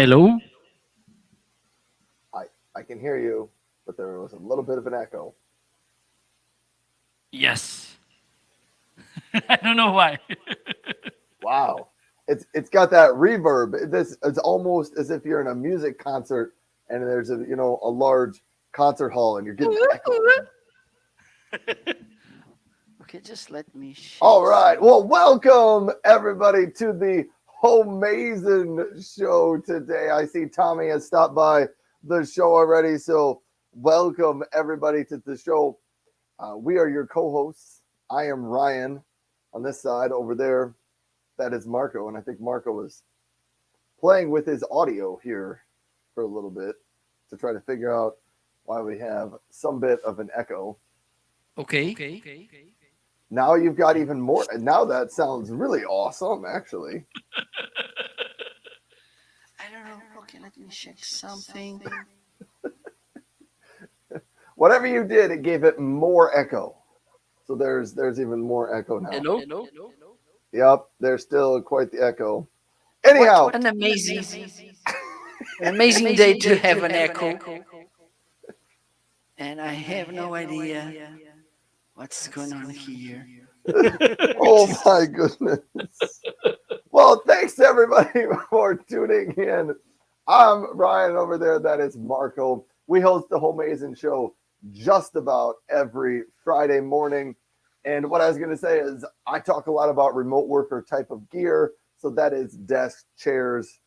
Hello? I I can hear you, but there was a little bit of an echo. Yes. I don't know why. Wow. It's got that reverb. This it's almost as if you're in a music concert and there's a large concert hall and you're getting the echo. Okay, just let me shake All right. some. Well, welcome everybody to the Homeazin Show today. I see Tommy has stopped by the show already, so welcome everybody to the show. We are your co-hosts. I am Ryan on this side. Over there, that is Marco, and I think Marco was playing with his audio here for a little bit to try to figure out why we have some bit of an echo. Okay. Now you've got even more. Now that sounds really awesome, actually. I don't know. Okay, let me check something. Whatever you did, it gave it more echo. So there's even more echo now. Hello? Yep, there's still quite the echo. What Anyhow, what an amazing day to have an echo. And I have no idea what's going on here. oh my goodness. Well, thanks to everybody for tuning in. I'm Ryan over there. That is Marco. We host the Homeazin Show just about every Friday morning. And what I was going to say is, I talk a lot about remote worker type of gear. So that is desks, chairs,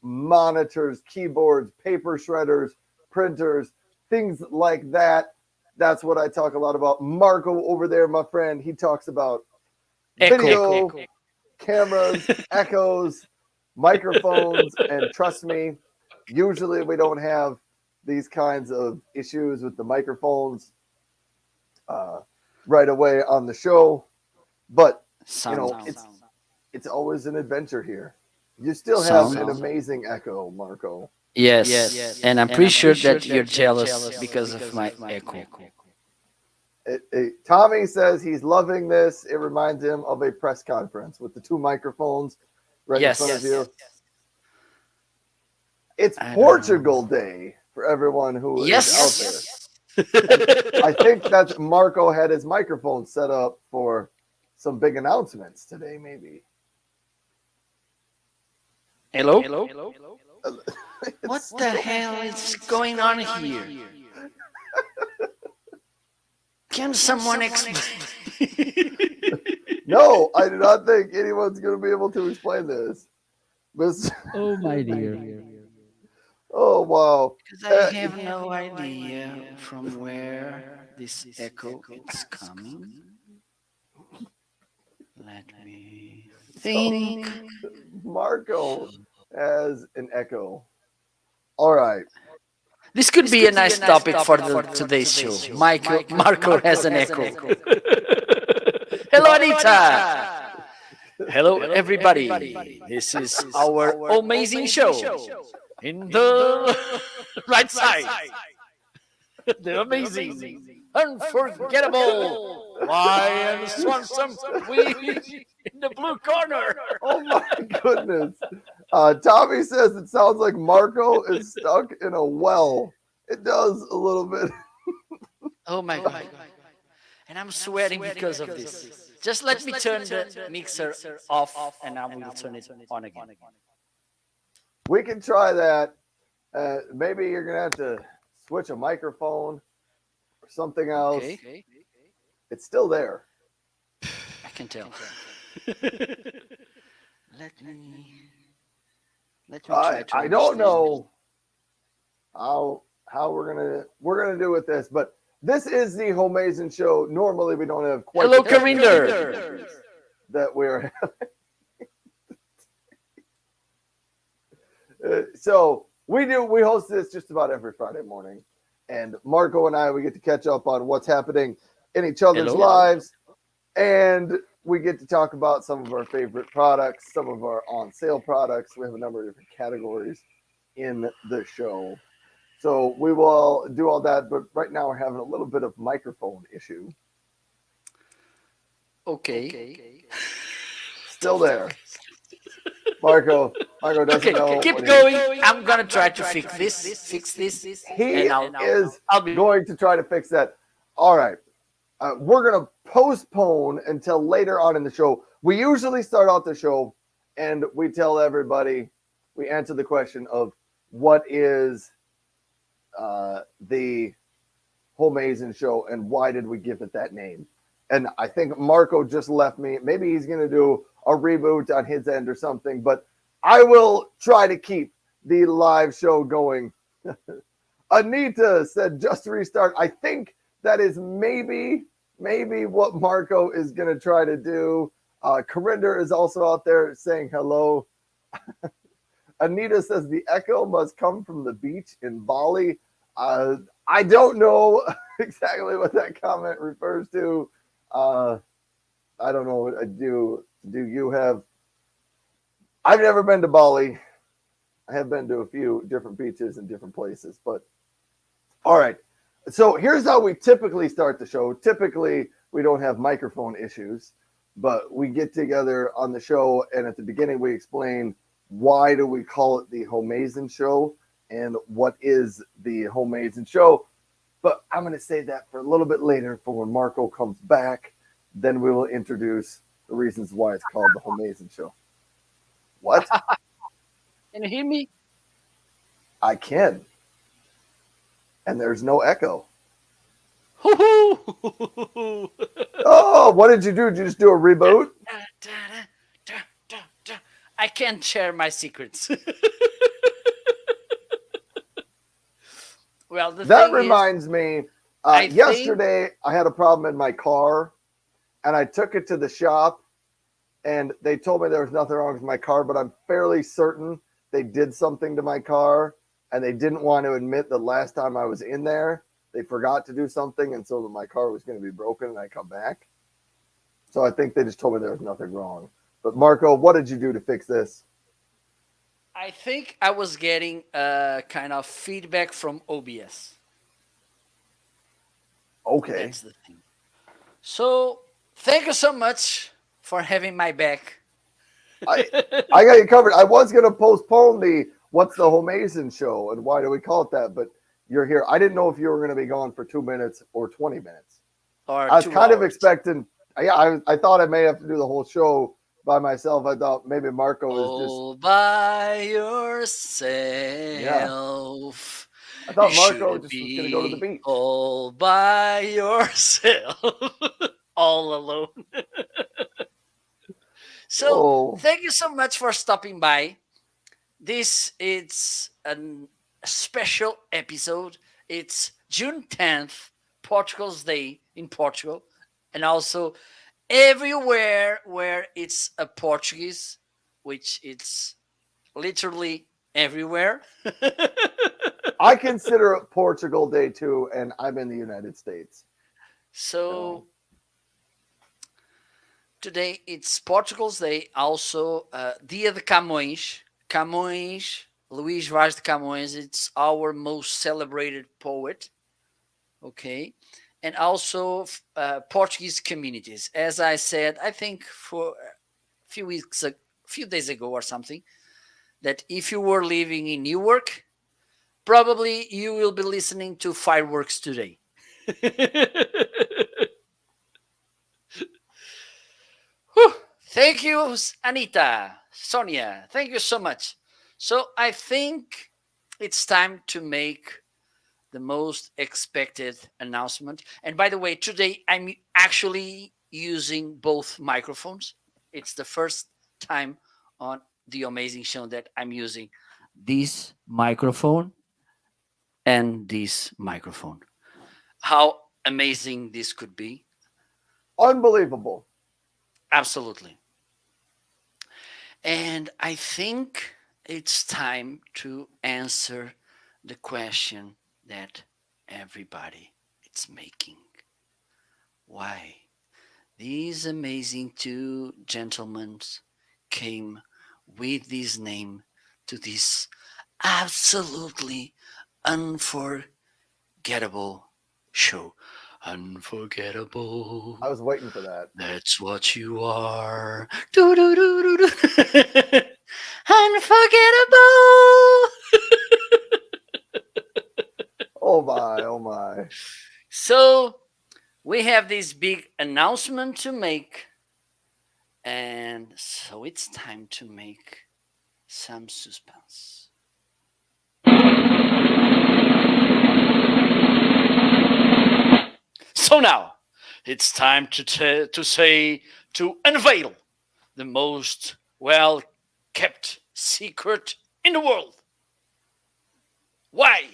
monitors, keyboards, paper shredders, printers, things like that. That's what I talk a lot about. Marco over there, my friend, he talks about video, cameras, echoes, microphones, and trust me, usually we don't have these kinds of issues with the microphones uh, right away on the show, but Sound. it's always an adventure here. You still have Sound. an amazing echo, Marco. Yes. And I'm pretty sure that you're jealous because of my echo. Tommy says he's loving this. It reminds him of a press conference with the two microphones right in front of you. It's I don't Portugal Day for everyone who is out there. Yes. I think that Marco had his microphone set up for some big announcements today, maybe. Hello? What the hell is going on here? Can someone explain? No, I do not think anyone's going to be able to explain this. Oh my dear. Oh, wow. Because I have no idea from where this echo is coming. Let me think. Marco has an echo. All right. This could be a nice topic for today's show. Marco has an echo. Hello, Anita. Hello, everybody. This is our amazing show. In the right side, the amazing, unforgettable, Ryan Swanson in the blue corner. Oh my goodness. Tommy says it sounds like Marco is stuck in a well. It does a little bit. Oh my God. And I'm sweating because of this. Just let me turn the mixer off and I will turn it on again. We can try that. Maybe you're going to have to switch a microphone or something else. Okay. It's still there. I can tell. Let me try to I don't understand. know how we're gonna do with this, but this is the Homeazin Show. Normally we don't have quite Hello, the technical Carinder. difficulties that we're so we host this just about every Friday morning, and Marco and I, we get to catch up on what's happening in each other's lives, and we get to talk about some of our favorite products, some of our on sale products. We have a number of different categories in the show, so we will do all that. But right now we're having a little bit of microphone issue. Okay. Still there, Marco. Marco doesn't know. Keep what going. I'm gonna try to fix this, he and is I'll be going to try to fix that. All right. We're going to postpone until later on in the show. We usually start out the show and we tell everybody, we answer the question of what is the Homeazin Show and why did we give it that name? And I think Marco just left me. Maybe he's going to do a reboot on his end or something, but I will try to keep the live show going. Anita said just restart. I think that is maybe what Marco is going to try to do. Corinder is also out there saying hello. Anita says the echo must come from the beach in Bali. I don't know exactly what that comment refers to. I don't know. Do you have? I've never been to Bali. I have been to a few different beaches in different places, but all right. So here's how we typically start the show. Typically, we don't have microphone issues, but we get together on the show, and at the beginning, we explain why do we call it the Homeazin Show and what is the Homeazin Show. But I'm going to say that for a little bit later for when Marco comes back. Then we will introduce the reasons why it's called the Homeazin Show. What? Can you hear me? I can. And there's no echo. Oh, what did you do? Did you just do a reboot? I can't share my secrets. Well, that reminds me. Yesterday, I had a problem in my car, and I took it to the shop, and they told me there was nothing wrong with my car, but I'm fairly certain they did something to my car, and they didn't want to admit that last time I was in there, they forgot to do something, and so that my car was going to be broken, and I come back. So I think they just told me there was nothing wrong. But Marco, what did you do to fix this? I think I was getting kind of feedback from OBS. Okay. That's the thing. So thank you so much for having my back. I got you covered. I was going to postpone the what's the Homeazin Show and why do we call it that, but you're here. I didn't know if you were going to be gone for 2 minutes or 20 minutes. Or I was kind of hours. expecting. Yeah, I thought I may have to do the whole show by myself. I thought maybe Marco was all by yourself. I thought Marco You just was should going to go to the be beach. all by yourself, all alone. So thank you so much for stopping by. This is a special episode. It's June 10th, Portugal's Day in Portugal, and also everywhere where it's a Portuguese, which it's literally everywhere. I consider it Portugal Day too, and I'm in the United States. So today it's Portugal's Day, also Dia de Camões. Camões, Luís de Camões, it's our most celebrated poet. Okay. And also Portuguese communities. As I said, I think for a few days ago or something, that if you were living in Newark, probably you will be listening to fireworks today. Thank you, Anita, Sonia. Thank you so much. So I think it's time to make the most expected announcement. And by the way, today I'm actually using both microphones. It's the first time on the Homeazin Show that I'm using this microphone and this microphone. How amazing this could be. Unbelievable. Absolutely. And I think it's time to answer the question that everybody is making. Why these amazing two gentlemen came with this name to this absolutely unforgettable show. Unforgettable. I was waiting for that. That's what you are. Do, do, do, do, do. unforgettable. Oh my, oh my. So we have this big announcement to make, and so it's time to make some suspense. So now it's time to unveil the most well kept secret in the world. Why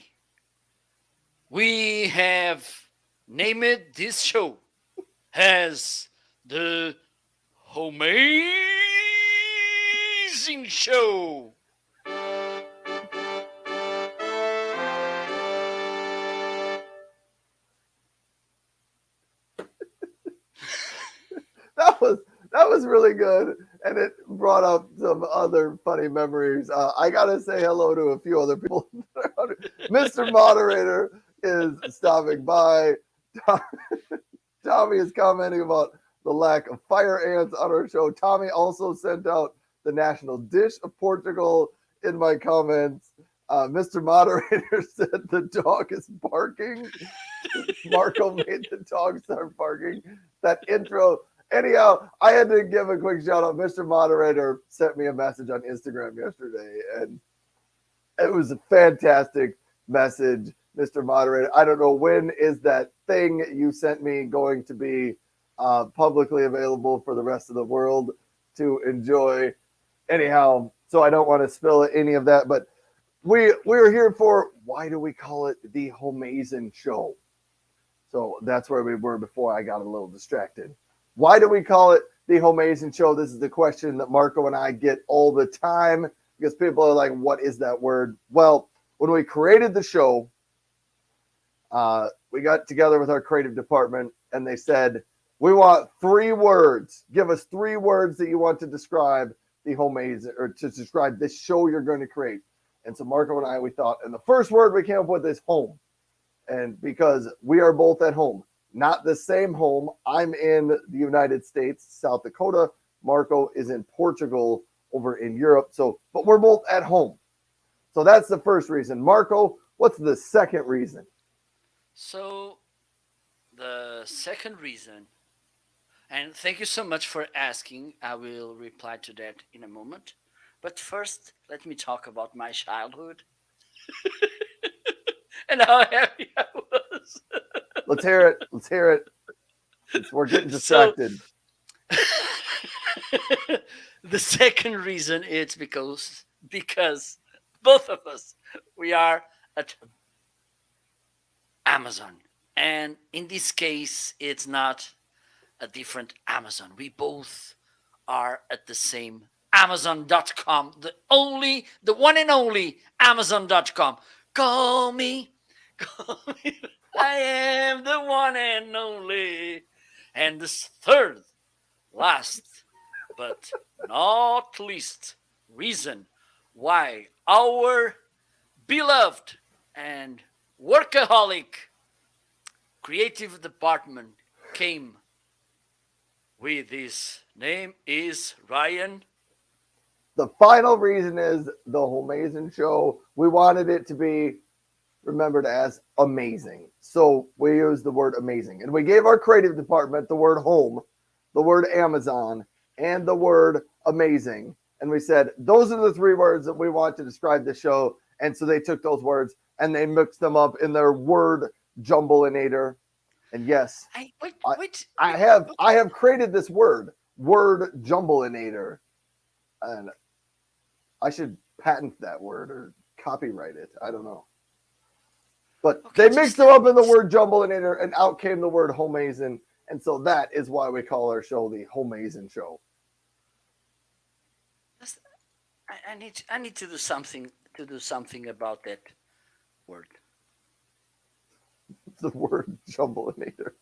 we have named this show as the Homeazin Show. That was really good, and it brought up some other funny memories. I gotta say hello to a few other people. Mr. Moderator is stopping by. Tommy is commenting about the lack of fire ants on our show. Tommy also sent out the national dish of Portugal in my comments. Mr. Moderator said the dog is barking. Marco made the dog start barking. That intro. Anyhow, I had to give a quick shout out. Mr. Moderator sent me a message on Instagram yesterday, and it was a fantastic message, Mr. Moderator. I don't know, when is that thing you sent me going to be publicly available for the rest of the world to enjoy? Anyhow, so I don't want to spill any of that, but we're here for, why do we call it the Homeazin Show? So that's where we were before I got a little distracted. Why do we call it the Homeazin Show? This is the question that Marco and I get all the time, because people are like, what is that word? Well, when we created the show, we got together with our creative department, and they said, we want 3 words. Give us 3 words that you want to describe the Homeazin, or to describe this show you're going to create. And so Marco and I, we thought, and the first word we came up with is home. And because we are both at home, not the same home. I'm in the United States, South Dakota. Marco is in Portugal, over in Europe. So, but we're both at home. So that's the first reason. Marco, what's the second reason? So the second reason, and thank you so much for asking. I will reply to that in a moment. But first, let me talk about my childhood and how happy I was. Let's hear it. Let's hear it. We're getting distracted. So, the second reason is because both of us, we are at Amazon. And in this case, it's not a different Amazon. We both are at the same Amazon.com, the one and only Amazon.com. Call me. I am the one and only. And the third, last, but not least reason why our beloved and workaholic creative department came with his name is Ryan. The final reason is the Homeazin Show. We wanted it to be remembered as amazing. So we used the word amazing. And we gave our creative department the word home, the word Amazon, and the word amazing. And we said, those are the 3 words that we want to describe the show. And so they took those words and they mixed them up in their word jumbleinator. And yes, I have created this word jumbleinator. And I should patent that word or copyright it. I don't know. But they mixed them up in the word jumbleinator, and out came the word Homeazin. And so that is why we call our show the Homeazin Show. I need to do something about that word. The word jumbleinator.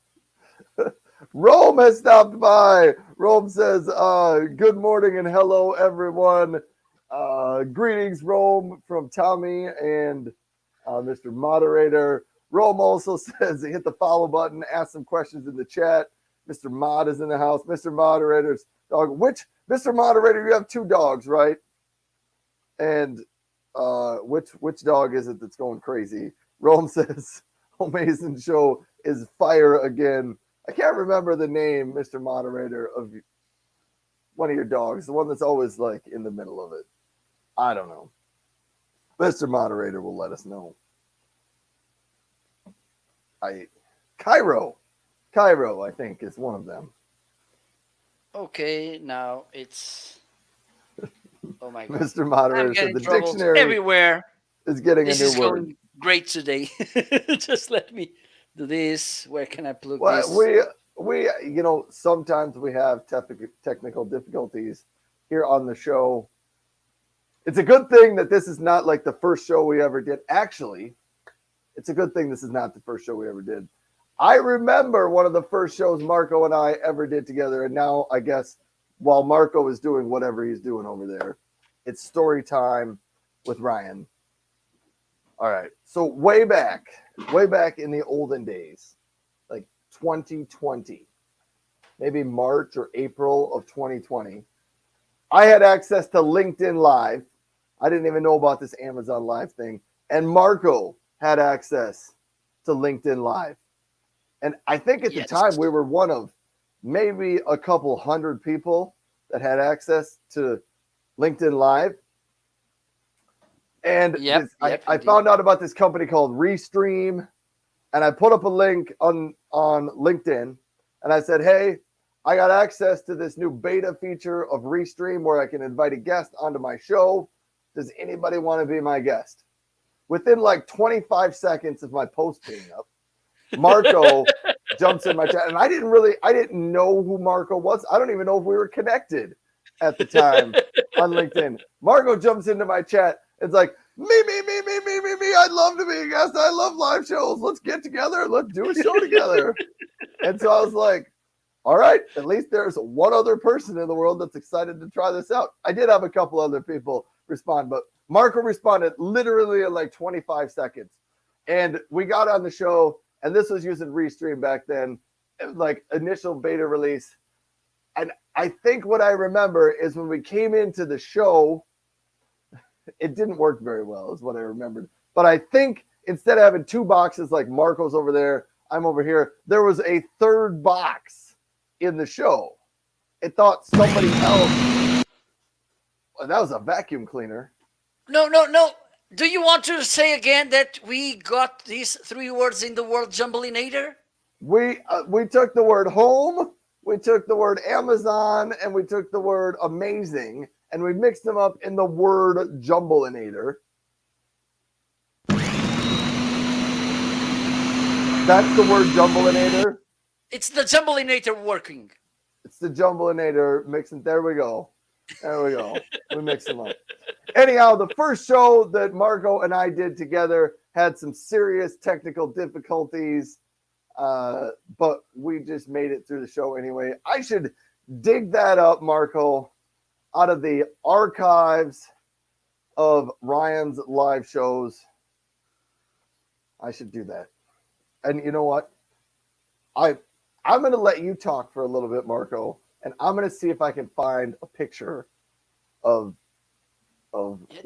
Rome has stopped by. Rome says, good morning and hello, everyone. Greetings, Rome, from Tommy and Mr. Moderator. Rome also says hit the follow button, ask some questions in the chat. Mr. Mod is in the house. Mr. Moderator's dog. Which, Mr. Moderator, you have 2 dogs, right? And which dog is it that's going crazy? Rome says Homeazin Show is fire again. I can't remember the name, Mr. Moderator, of one of your dogs, the one that's always like in the middle of it. I don't know. Mr. Moderator will let us know. Cairo, I think, is one of them. Okay, now it's. Oh my God. Mr. Moderator said the dictionary everywhere. is getting This a new is word. going great today. Just let me do this. Where can I plug Well, this? we sometimes we have technical difficulties here on the show. It's a good thing that this is not like the first show we ever did. Actually, it's a good thing this is not the first show we ever did. I remember one of the first shows Marco and I ever did together, and now I guess while Marco is doing whatever he's doing over there, it's story time with Ryan. All right, so way back in the olden days, like 2020, maybe March or April of 2020, I had access to LinkedIn Live. I didn't even know about this Amazon Live thing, and Marco had access to LinkedIn Live. And I think at the time we were one of maybe a couple hundred people that had access to LinkedIn Live. And I found out about this company called Restream, and I put up a link on LinkedIn, and I said, hey, I got access to this new beta feature of Restream where I can invite a guest onto my show. Does anybody want to be my guest? Within like 25 seconds of my post being up, Marco jumps in my chat, and I didn't know who Marco was. I don't even know if we were connected at the time on LinkedIn. Marco jumps into my chat. It's like, me. I'd love to be a guest. I love live shows. Let's get together. Let's do a show together. And so I was like, all right, at least there's one other person in the world that's excited to try this out. I did have a couple other people respond, but Marco responded literally in like 25 seconds. And we got on the show, and this was using Restream back then, like initial beta release. And I think what I remember is when we came into the show, it didn't work very well, is what I remembered. But I think instead of having two boxes like Marco's over there, I'm over here, there was a third box in the show. It thought somebody else. Well, that was a vacuum cleaner. No. Do you want to say again that we got these three words in the word jumbleinator? We took the word home, we took the word Amazon, and we took the word amazing, and we mixed them up in the word jumbleinator. That's the word jumbleinator. It's the jumbleinator working. It's the jumbleinator mixing. There we go. We mixed them up. Anyhow, the first show that Marco and I did together had some serious technical difficulties, but we just made it through the show anyway. I should dig that up, Marco, out of the archives of Ryan's live shows. I should do that. And you know what? I'm going to let you talk for a little bit, Marco, and I'm going to see if I can find a picture of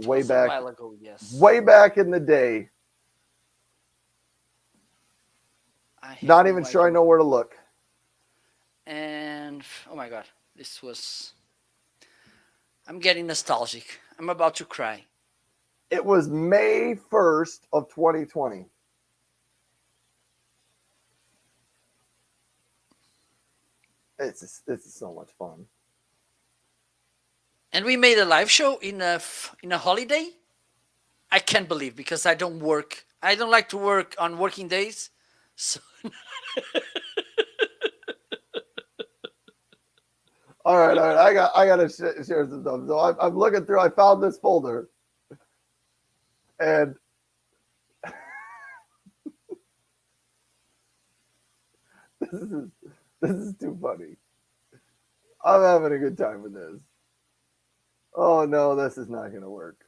way back, a while ago, yes. way back in the day. Not even sure I know where to look. And oh my God, I'm getting nostalgic. I'm about to cry. It was May 1st of 2020. This is so much fun. And we made a live show in a holiday. I can't believe, because I don't work. I don't like to work on working days. So All right. I got to share some stuff. So I'm looking through. I found this folder, and this is too funny. I'm having a good time with this. Oh no, this is not going to work.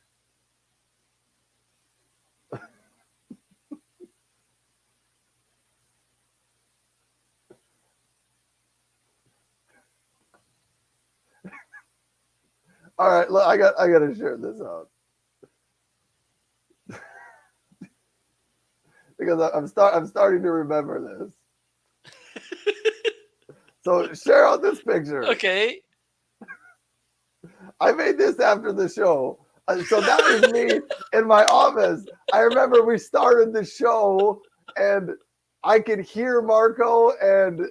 All right, look, I got to share this out. because I'm starting to remember this. So share out this picture. Okay. I made this after the show. So that is me in my office. I remember we started the show and I could hear Marco and,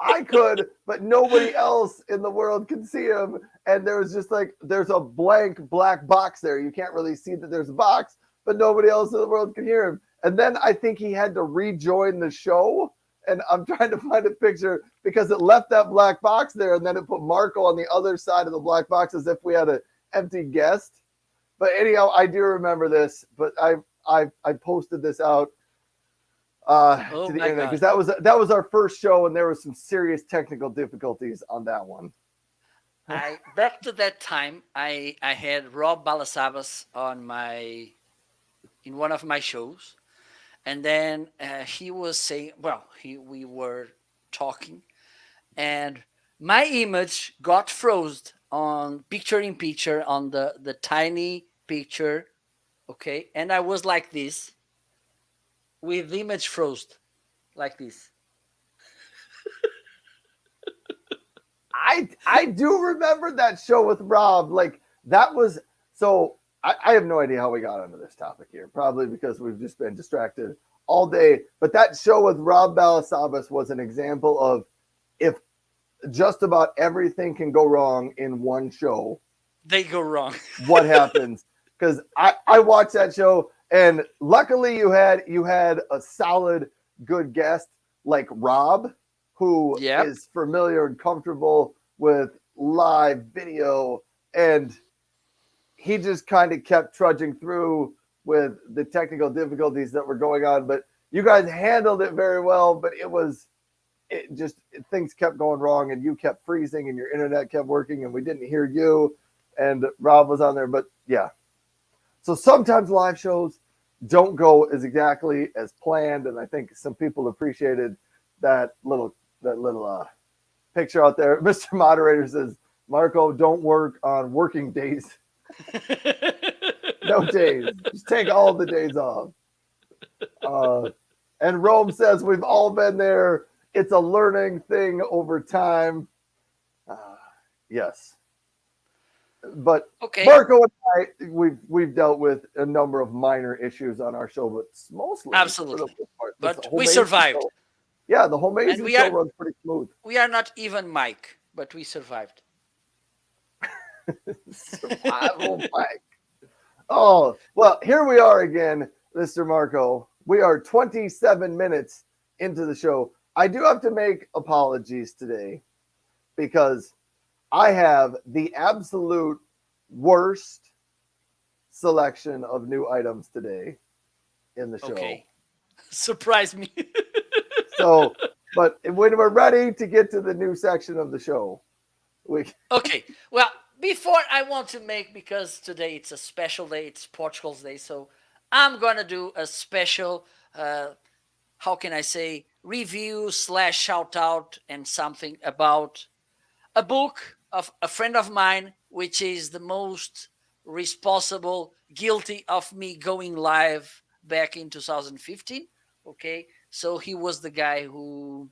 I could, but nobody else in the world could see him. And there was just there's a blank black box there. You can't really see that there's a box, but nobody else in the world could hear him. And then I think he had to rejoin the show. And I'm trying to find a picture because it left that black box there. And then it put Marco on the other side of the black box as if we had an empty guest. But anyhow, I do remember this, but I posted this out to the internet because that was our first show and there was some serious technical difficulties on that one. Back to that time, I had Rob Balasabas in one of my shows, and then he was saying, we were talking, and my image got frozen on picture-in-picture on the tiny picture, okay, and I was like this, with the image frozen, like this. I do remember that show with Rob. That was so. I have no idea how we got onto this topic here. Probably because we've just been distracted all day. But that show with Rob Balasabas was an example of if just about everything can go wrong in one show, they go wrong. What happens? Because I watched that show, and luckily you had a solid, good guest like Rob, who is familiar and comfortable with live video, and he just kind of kept trudging through with the technical difficulties that were going on. But you guys handled it very well, but things kept going wrong, and you kept freezing, and your internet kept working, and we didn't hear you, and Rob was on there. But yeah, so sometimes live shows don't go as exactly as planned, and I think some people appreciated that little picture out there. Mr. Moderator says, Marco, don't work on working days. No days. Just take all the days off. And Rome says, we've all been there. It's a learning thing over time. Yes. But okay. Marco and I, we've dealt with a number of minor issues on our show, but mostly. Absolutely. But we survived. Show. Yeah, the Homeazin Show runs pretty smooth. We are not even Mike, but we survived. Survival Mike. Oh, well, here we are again, Mr. Marco. We are 27 minutes into the show. I do have to make apologies today because I have the absolute worst selection of new items today in the show. Okay. Surprise me. So, but when we're ready to get to the new section of the show, okay. Well, before I want to make, because today it's a special day, it's Portugal's Day, so I'm gonna do a special, how can I say, review / shout out and something about a book of a friend of mine, which is the most responsible, guilty of me going live back in 2015. Okay, so he was the guy who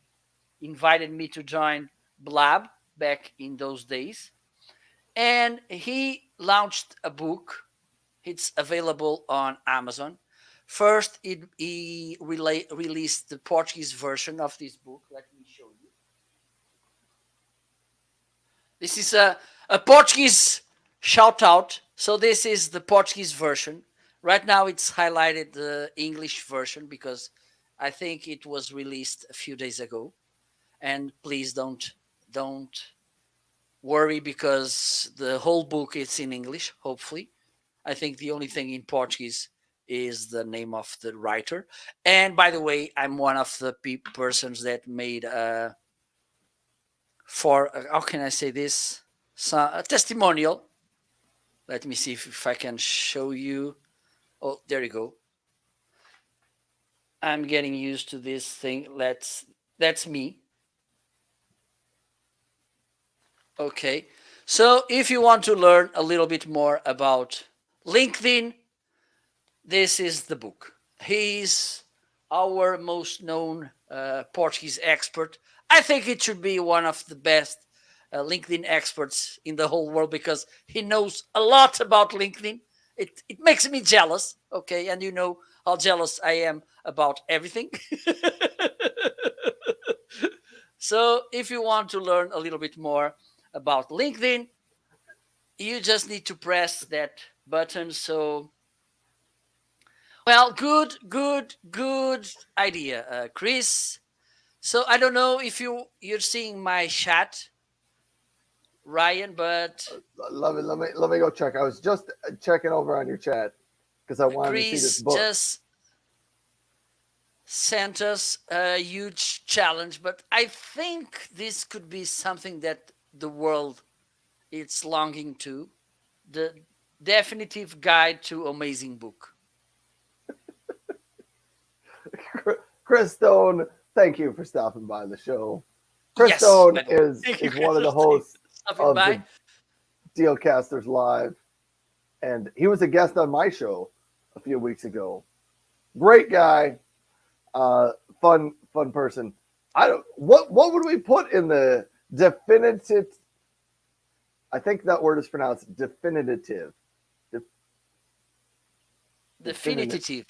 invited me to join Blab back in those days. And he launched a book. It's available on Amazon. First, he released the Portuguese version of this book. Let me show you. This is a Portuguese shout out. So this is the Portuguese version. Right now it's highlighted the English version because I think it was released a few days ago. And please don't worry because the whole book is in English, hopefully. I think the only thing in Portuguese is the name of the writer. And by the way, I'm one of the persons that made how can I say this? A testimonial. Let me see if I can show you. Oh, there you go. I'm getting used to this thing. That's me. Okay. So if you want to learn a little bit more about LinkedIn, this is the book. He's our most known Portuguese expert. I think it should be one of the best LinkedIn experts in the whole world because he knows a lot about LinkedIn. It makes me jealous, okay? And you know how jealous I am about everything. So if you want to learn a little bit more about LinkedIn, you just need to press that button. So, well, good idea, Chris. So I don't know if you're seeing my chat, Ryan, but Let me go check. I was just checking over on your chat because I wanted to see this Chris book. just sent us a huge challenge. But I think this could be something that the world is longing to. The definitive guide to amazing book. Chris Stone, thank you for stopping by the show. Chris Yes, Stone by the way. is Thank you, one of the Chris. hosts Stopping of by. the Dealcasters Live, and he was a guest on my show a few weeks ago. Great guy, fun person. I don't what would we put in the definitive? I think that word is pronounced definitive. Definitive.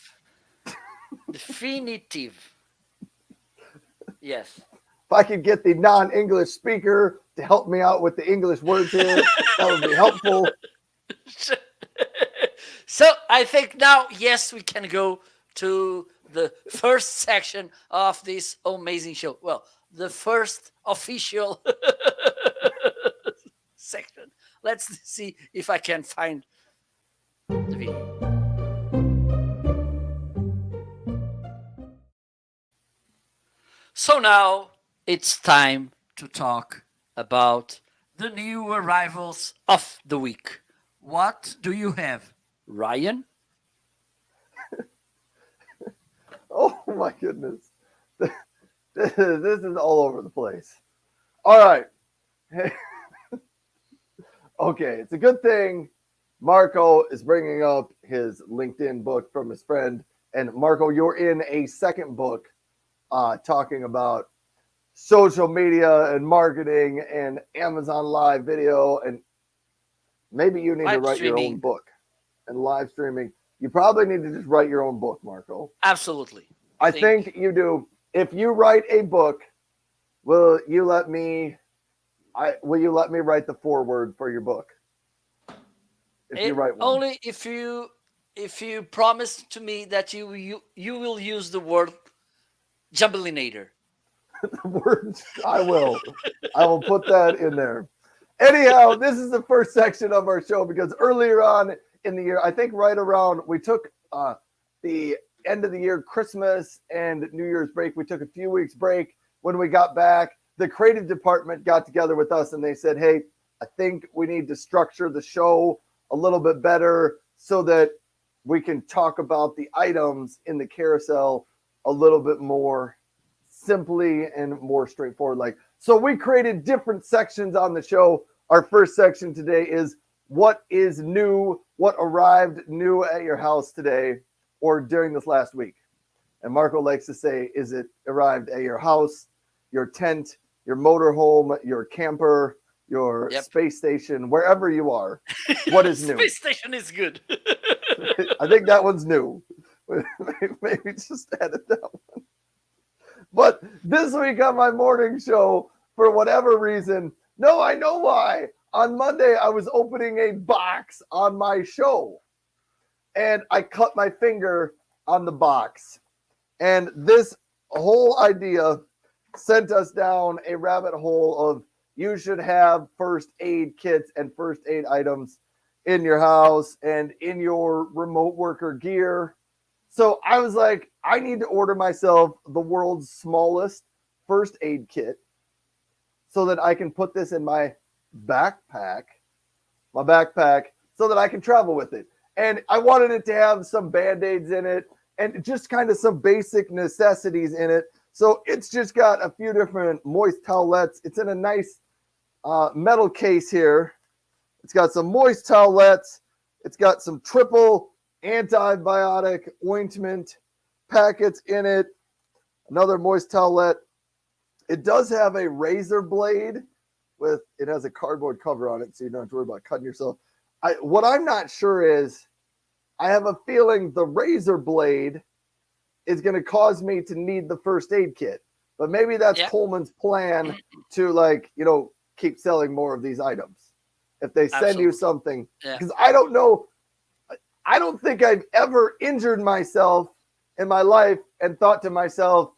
Definitive. Yes. If I could get the non-English speaker to help me out with the English words here, that would be helpful. So I think now, yes, we can go to the first section of this amazing show. Well, the first official section. Let's see if I can find the video. So now it's time to talk about the new arrivals of the week. What do you have, Ryan? Oh my goodness. This is all over the place. All right. Okay, it's a good thing Marco is bringing up his LinkedIn book from his friend. And Marco, you're in a second book talking about social media and marketing and Amazon Live video. And maybe you need to write your own book and live streaming. You probably need to just write your own book, Marco. Absolutely. I think you do. If you write a book, will you let me write the foreword for your book? If you write one. Only if you promise to me that you will use the word jumbleinator. The words I will put that in there. Anyhow, this is the first section of our show because earlier on in the year, I think right around we took the end of the year, Christmas and New Year's break. We took a few weeks break. When we got back, the creative department got together with us and they said, hey, I think we need to structure the show a little bit better so that we can talk about the items in the carousel a little bit more simply and more straightforward. So we created different sections on the show. Our first section today is what is new, what arrived new at your house today or during this last week. And Marco likes to say, is it arrived at your house, your tent, your motorhome, your camper, your space station, wherever you are? What is new? Space station is good. I think that one's new. Maybe just edit that one. But this week on my morning show, for whatever reason, no, I know why. On Monday, I was opening a box on my show. And I cut my finger on the box. And this whole idea sent us down a rabbit hole of you should have first aid kits and first aid items in your house and in your remote worker gear. So I was like, I need to order myself the world's smallest first aid kit so that I can put this in my backpack, so that I can travel with it. And I wanted it to have some Band-Aids in it and just kind of some basic necessities in it. So it's just got a few different moist towelettes. It's in a nice metal case here. It's got some moist towelettes. It's got some triple antibiotic ointment packets in it, another moist towelette. It does have a razor blade it has a cardboard cover on it, so you don't have to worry about cutting yourself. What I'm not sure is, I have a feeling the razor blade is going to cause me to need the first aid kit. But maybe that's Coleman's plan to keep selling more of these items. If they send you something, because I don't know, I don't think I've ever injured myself in my life and thought to myself,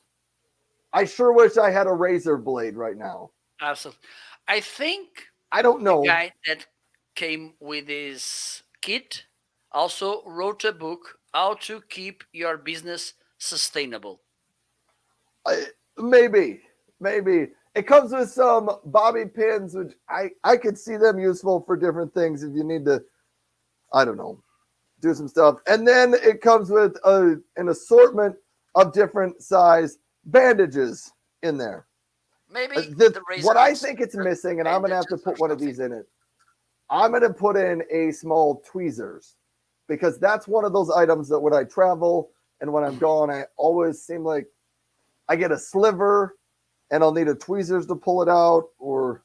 I sure wish I had a razor blade right now. Absolutely. I think I don't know. The guy that came with his kit also wrote a book, How to Keep Your Business Sustainable. Maybe. It comes with some bobby pins, which I could see them useful for different things if you need to, I don't know, do some stuff. And then it comes with an assortment of different size bandages in there. Maybe what I think it's missing, and I'm going to have to put one of these in it. I'm going to put in a small tweezers, because that's one of those items that when I travel and when I'm gone, I always seem like I get a sliver and I'll need a tweezers to pull it out, or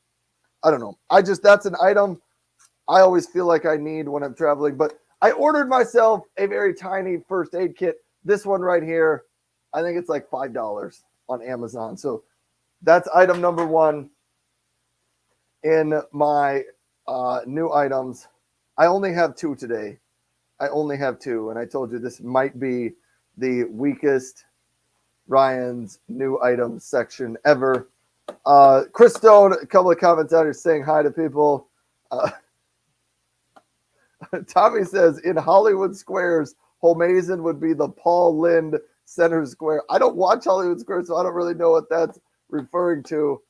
I don't know. That's an item I always feel like I need when I'm traveling. But I ordered myself a very tiny first aid kit. This one right here, I think it's like $5 on Amazon. So that's item number one in my new items. I only have two today. And I told you this might be the weakest Ryan's new items section ever. Chris Stone, a couple of comments out here saying hi to people. Tommy says, in Hollywood Squares, Homeazin would be the Paul Lind Center Square. I don't watch Hollywood Square, so I don't really know what that's referring to.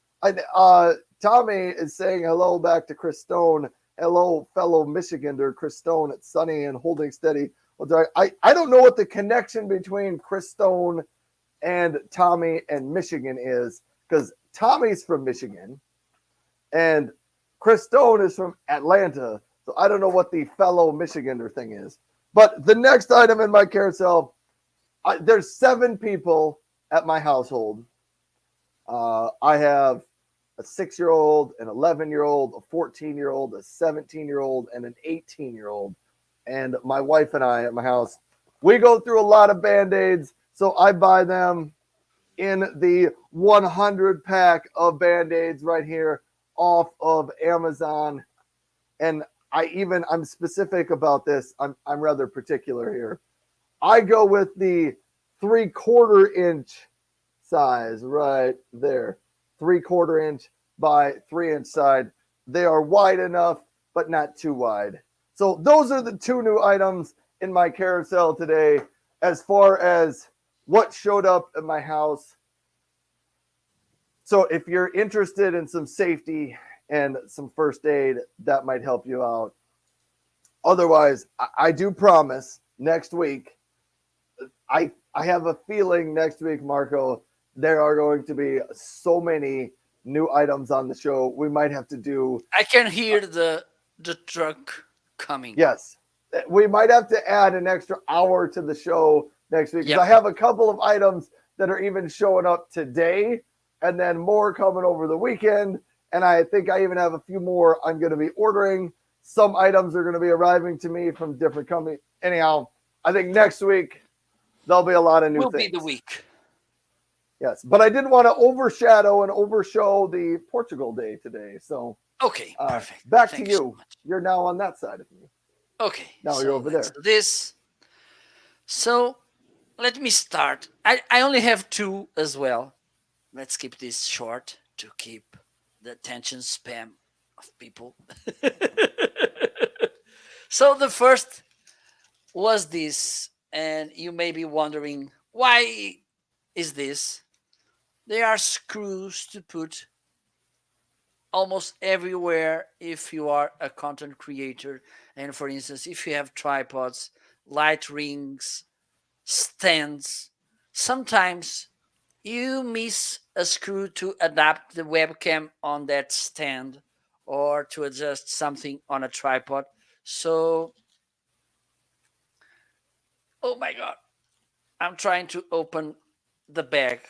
Tommy is saying hello back to Chris Stone. Hello, fellow Michigander, Chris Stone. It's sunny and holding steady. I don't know what the connection between Chris Stone and Tommy and Michigan is, because Tommy's from Michigan and Chris Stone is from Atlanta. So I don't know what the fellow Michigander thing is. But the next item in my carousel, there's 7 people at my household. I have a 6-year-old, an 11-year-old, a 14-year-old, a 17-year-old, and an 18-year-old. And my wife and I at my house, we go through a lot of Band-Aids. So I buy them in the 100 pack of Band-Aids right here off of Amazon. And I'm specific about this. I'm rather particular here. I go with the 3/4 inch size right there. 3/4 inch by 3 inch side. They are wide enough, but not too wide. So those are the 2 new items in my carousel today as far as what showed up at my house. So if you're interested in some safety and some first aid, that might help you out. Otherwise, I do promise next week, I have a feeling next week, Marco, there are going to be so many new items on the show. We might have to do... I can hear the truck coming. Yes. We might have to add an extra hour to the show next week. Yep. I have a couple of items that are even showing up today, and then more coming over the weekend. And I think I even have a few more I'm going to be ordering. Some items are going to be arriving to me from different companies. Anyhow, I think next week there'll be a lot of new things. Will be the week. Yes, but I didn't want to overshadow and overshow the Portugal day today. So okay, perfect. Back to you. So you're now on that side of me. Okay. Now you're over there. This. So let me start. I only have 2 as well. Let's keep this short to keep the attention span of people. So the first was this, and you may be wondering, why is this? They are screws to put almost everywhere if you are a content creator. And for instance, if you have tripods, light rings, stands, sometimes you miss a screw to adapt the webcam on that stand or to adjust something on a tripod. So Oh my God. I'm trying to open the bag,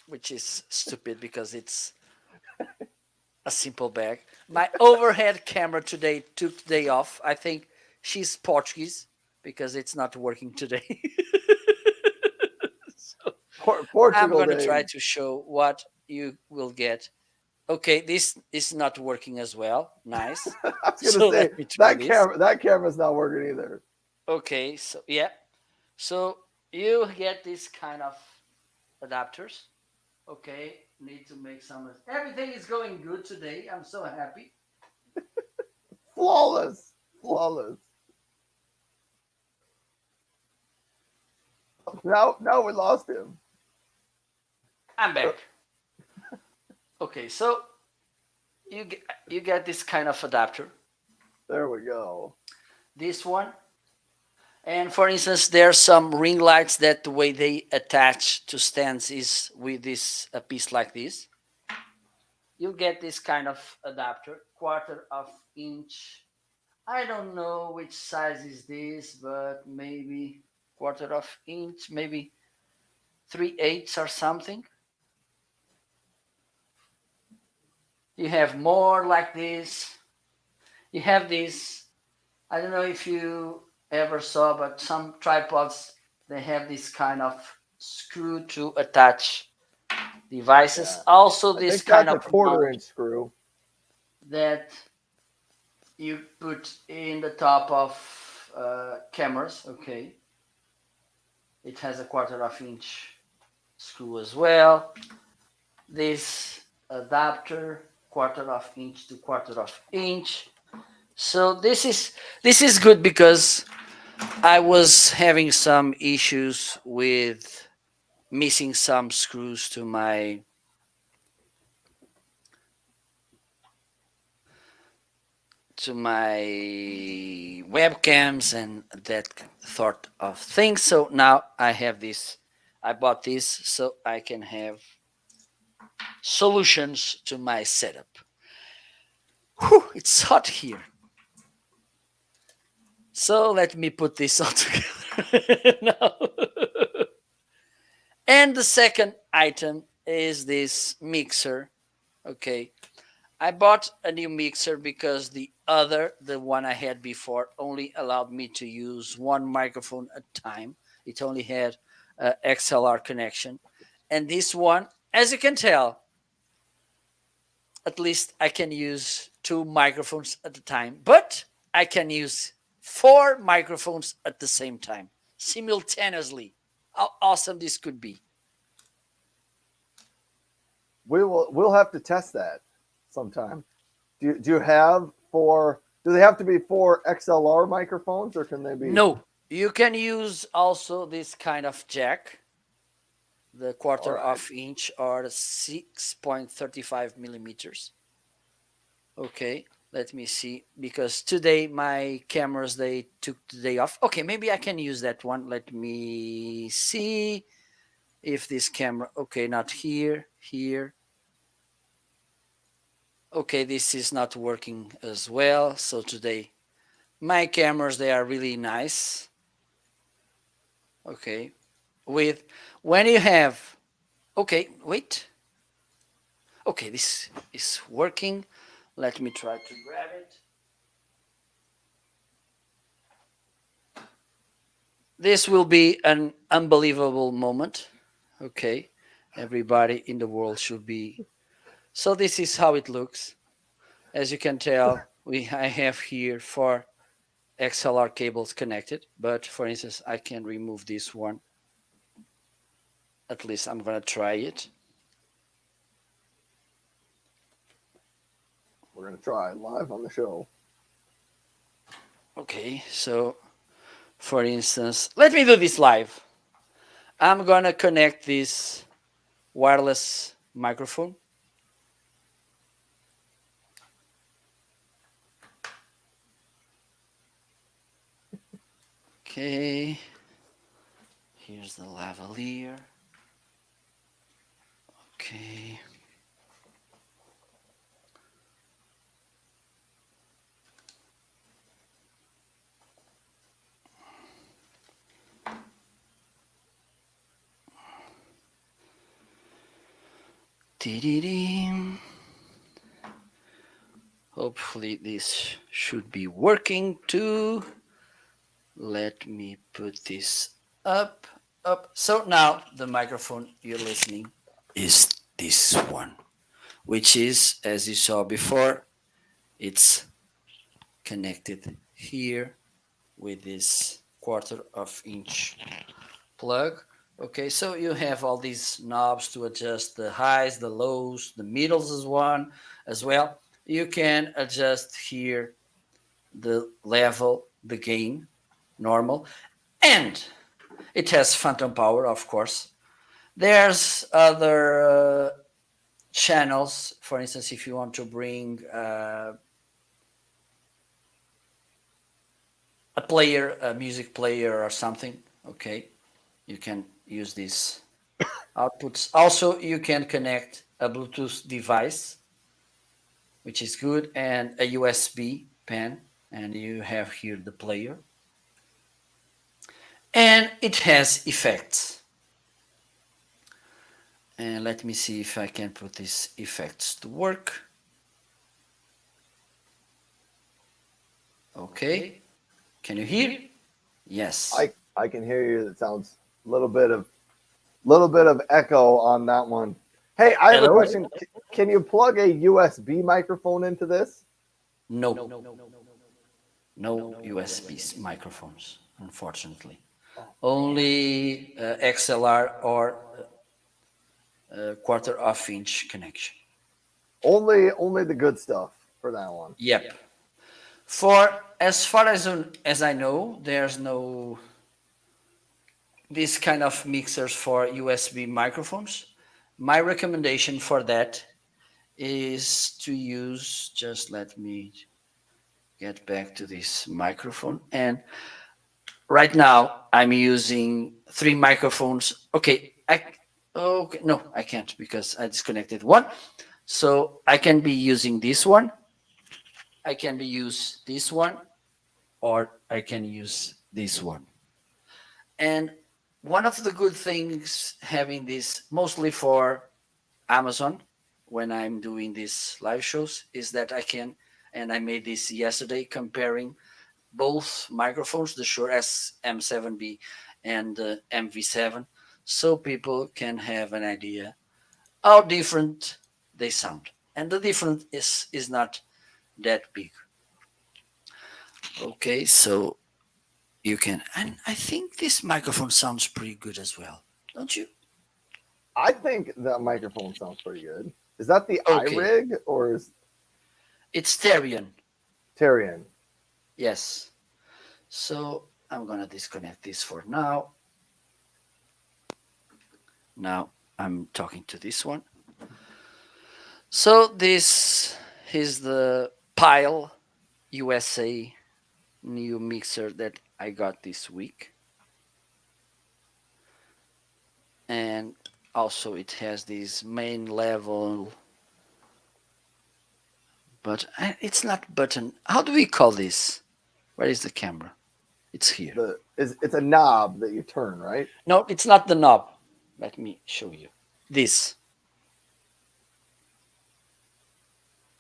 which is stupid because it's a simple bag. My overhead camera today took the day off. I think she's Portuguese because it's not working today. So I'm Portugal going to try Day. to show what you will get. Okay, this is not working as well. Nice. I was gonna So say let me try this. that camera's not working either. Okay, so yeah. So you get this kind of adapters. Okay, need to make some. Everything is going good today. I'm so happy. Flawless, flawless. Now we lost him. I'm back. Okay, so you get this kind of adapter. There we go. This one. And for instance, there are some ring lights that the way they attach to stands is with this a piece like this. You'll get this kind of adapter, 1/4 inch. I don't know which size is this, but maybe 1/4 inch, maybe 3/8 or something. You have more like this. You have this. I don't know if you ever saw, but some tripods they have this kind of screw to attach devices. Yeah. Also, I this think kind that's a of 1/4 inch mount screw. that you put in the top of cameras. Okay, it has a 1/4 inch screw as well. This adapter, 1/4 inch to 1/4 inch. So this is good because I was having some issues with missing some screws to my webcams and that sort of thing. So now I have this. I bought this so I can have solutions to my setup. Whew, it's hot here. So let me put this all together now. And the second item is this mixer. Okay. I bought a new mixer because the one I had before, only allowed me to use one microphone at a time. It only had XLR connection. And this one, as you can tell, at least I can use two microphones at a time, but I can use four microphones at the same time, simultaneously. How awesome this could be. We'll have to test that sometime. Do you have four? Do they have to be four XLR microphones, or can they be? No, you can use also this kind of jack, the quarter All right. of inch or 6.35 millimeters. Okay, let me see, because today my cameras they took the day off. Okay, maybe I can use that one. Let me see if this camera, okay, not here, here. Okay, this is not working as well. So today my cameras they are really nice. Okay, with when you have, okay, wait. Okay, this is working. Let me try to grab it. This will be an unbelievable moment. Okay, everybody in the world should be. So this is how it looks. As you can tell, I have here four XLR cables connected, but for instance, I can remove this one. At least I'm gonna try it. We're gonna try live on the show. Okay, so for instance, let me do this live. I'm gonna connect this wireless microphone. Okay, here's the lavalier. Okay. Dee-dee-dee. Hopefully this should be working too. Let me put this up. So now the microphone you're listening is this one, which is, as you saw before, it's connected here with this 1/4 inch plug. Okay, so you have all these knobs to adjust the highs, the lows, the middles as well. You can adjust here the level, the gain, normal, and it has phantom power, of course. There's other channels. For instance, if you want to bring a player, a music player or something, okay, you can use these outputs. Also, you can connect a Bluetooth device, which is good, and a USB pen, and you have here the player. And it has effects. And let me see if I can put these effects to work. Okay. Can you hear? Yes. I can hear you. It sounds a little bit of echo on that one. Hey, I have a question. Can you plug a USB microphone into this? No USB microphones, unfortunately. Only XLR or 1/4 inch connection. Only the good stuff for that one. Yep. For as far as I know, there's no this kind of mixers for USB microphones. My recommendation for that is to use, just let me get back to this microphone. And right now I'm using 3 microphones. Okay, no, I can't because I disconnected one. So I can be using this one. I can use this one, or I can use this one. And one of the good things having this, mostly for Amazon, when I'm doing these live shows, is that I can, and I made this yesterday, comparing both microphones, the Shure SM7B and the MV7, so people can have an idea how different they sound. And the difference is not that big. Okay, so you can, and I think this microphone sounds pretty good as well, don't you? I think that microphone sounds pretty good. Is that the Okay. iRig or is It's Therion. Terrian? Yes. So I'm gonna disconnect this for now. Now I'm talking to this one. So this is the Pile USA new mixer that I got this week. And also it has this main level, but it's not button. How do we call this? Where is the camera? It's here. It's a knob that you turn, right? No, it's not the knob. Let me show you. This.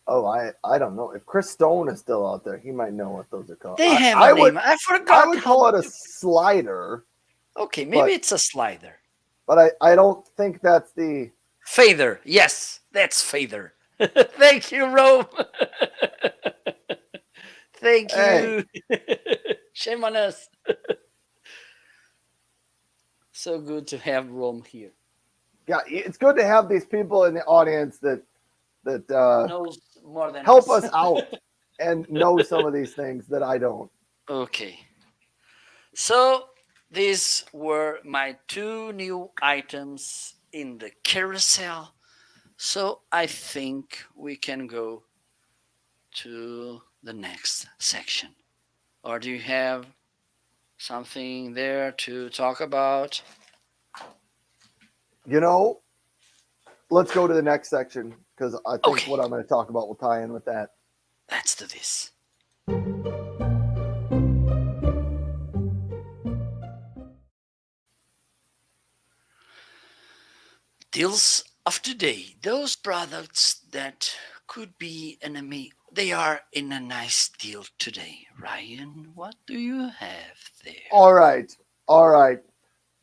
Oh, I don't know. If Chris Stone is still out there, he might know what those are called. They have I a would, name. I forgot. I would call it a slider, Okay, maybe it's a slider. but I don't think that's the Fader. Yes, that's fader. Thank you, Rome. Thank you. Shame on us. So good to have Rome here. Yeah, it's good to have these people in the audience that Knows more than help us out and know some of these things that I don't. Okay. So these were my 2 new items in the carousel. So I think we can go to the next section. Or do you have something there to talk about? You know, let's go to the next section because I think Okay. what I'm going to talk about will tie in with that. Let's do this. Deals of today, those products that could be they are in a nice deal today. Ryan, what do you have there? All right.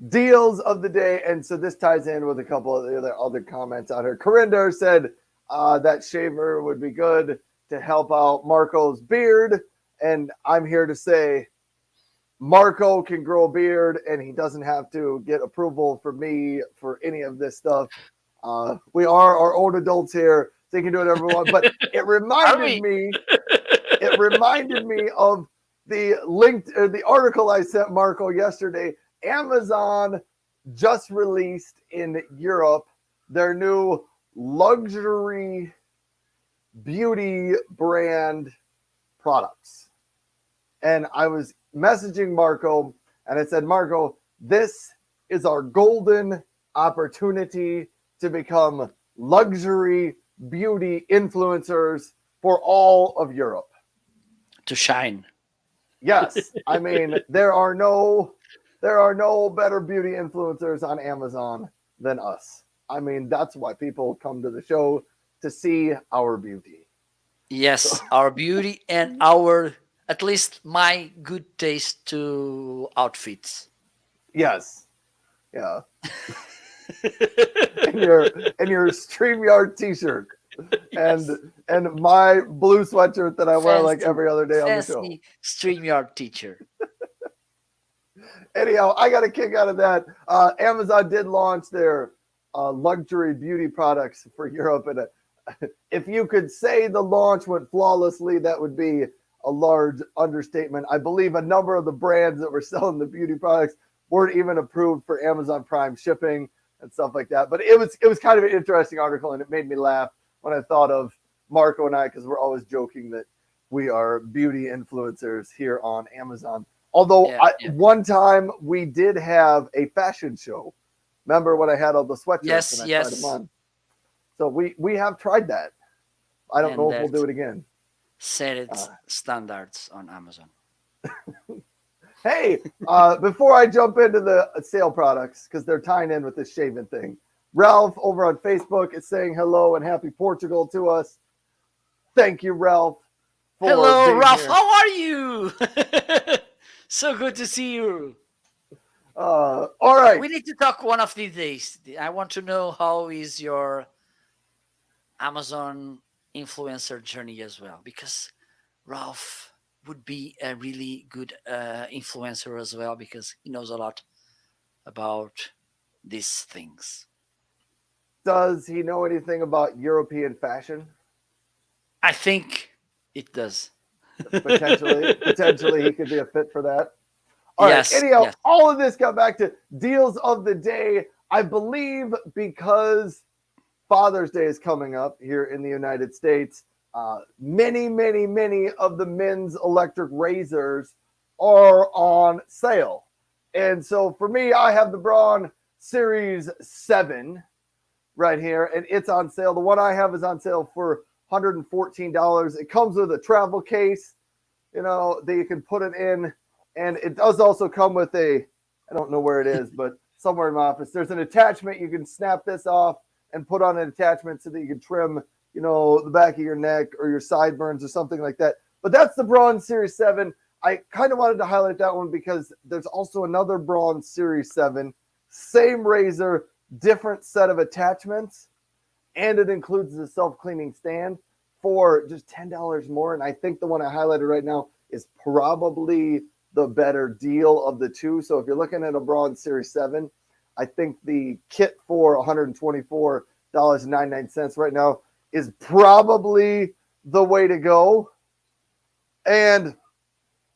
Deals of the day. And so this ties in with a couple of the other comments out here. Corinder said that shaver would be good to help out Marco's beard. And I'm here to say Marco can grow a beard and he doesn't have to get approval from me for any of this stuff. We are our own adults here. So you can do whatever we want. But it reminded me of the article I sent Marco yesterday. Amazon just released in Europe their new luxury beauty brand products. And I was messaging Marco and I said, Marco, this is our golden opportunity to become luxury beauty influencers for all of Europe. To shine. Yes. I mean, there are no better beauty influencers on Amazon than us. I mean, that's why people come to the show, to see our beauty. Yes, our beauty and our, at least my good taste to outfits. Yes. Yeah. and your StreamYard t-shirt. Yes. And my blue sweatshirt that I wear like every other day on the show. StreamYard teacher. Anyhow, I got a kick out of that. Amazon did launch their luxury beauty products for Europe. And if you could say the launch went flawlessly, that would be a large understatement. I believe a number of the brands that were selling the beauty products weren't even approved for Amazon Prime shipping and stuff like that. But it was kind of an interesting article, and it made me laugh when I thought of Marco and I, because we're always joking that we are beauty influencers here on Amazon. Although one time we did have a fashion show. Remember when I had all the sweatshirts and I tried them on? So we have tried that. I don't know if we'll do it again. Set its standards on Amazon. Hey, before I jump into the sale products, because they're tying in with this shaving thing, Ralph over on Facebook is saying hello and happy Portugal to us. Thank you, Ralph. Hello, Ralph. Here. How are you? So good to see you. All right. We need to talk one of these days. I want to know how is your Amazon influencer journey as well, because Ralph would be a really good influencer as well, because he knows a lot about these things. Does he know anything about European fashion? I think it does. Potentially he could be a fit for that. All right. Anyhow, all of this got back to deals of the day. I believe because Father's Day is coming up here in the United States, many of the men's electric razors are on sale. And so for me, I have the Braun Series 7 right here, and it's on sale. The one I have is on sale for $114. It comes with a travel case, that you can put it in. And it does also come with I don't know where it is, but somewhere in my office, there's an attachment. You can snap this off and put on an attachment so that you can trim, the back of your neck or your sideburns or something like that. But that's the Braun Series 7. I kind of wanted to highlight that one because there's also another Braun Series 7, same razor, different set of attachments, and it includes the self-cleaning stand for just $10 more. And I think the one I highlighted right now is probably the better deal of the two. So if you're looking at a Braun Series 7, I think the kit for $124.99 right now is probably the way to go. And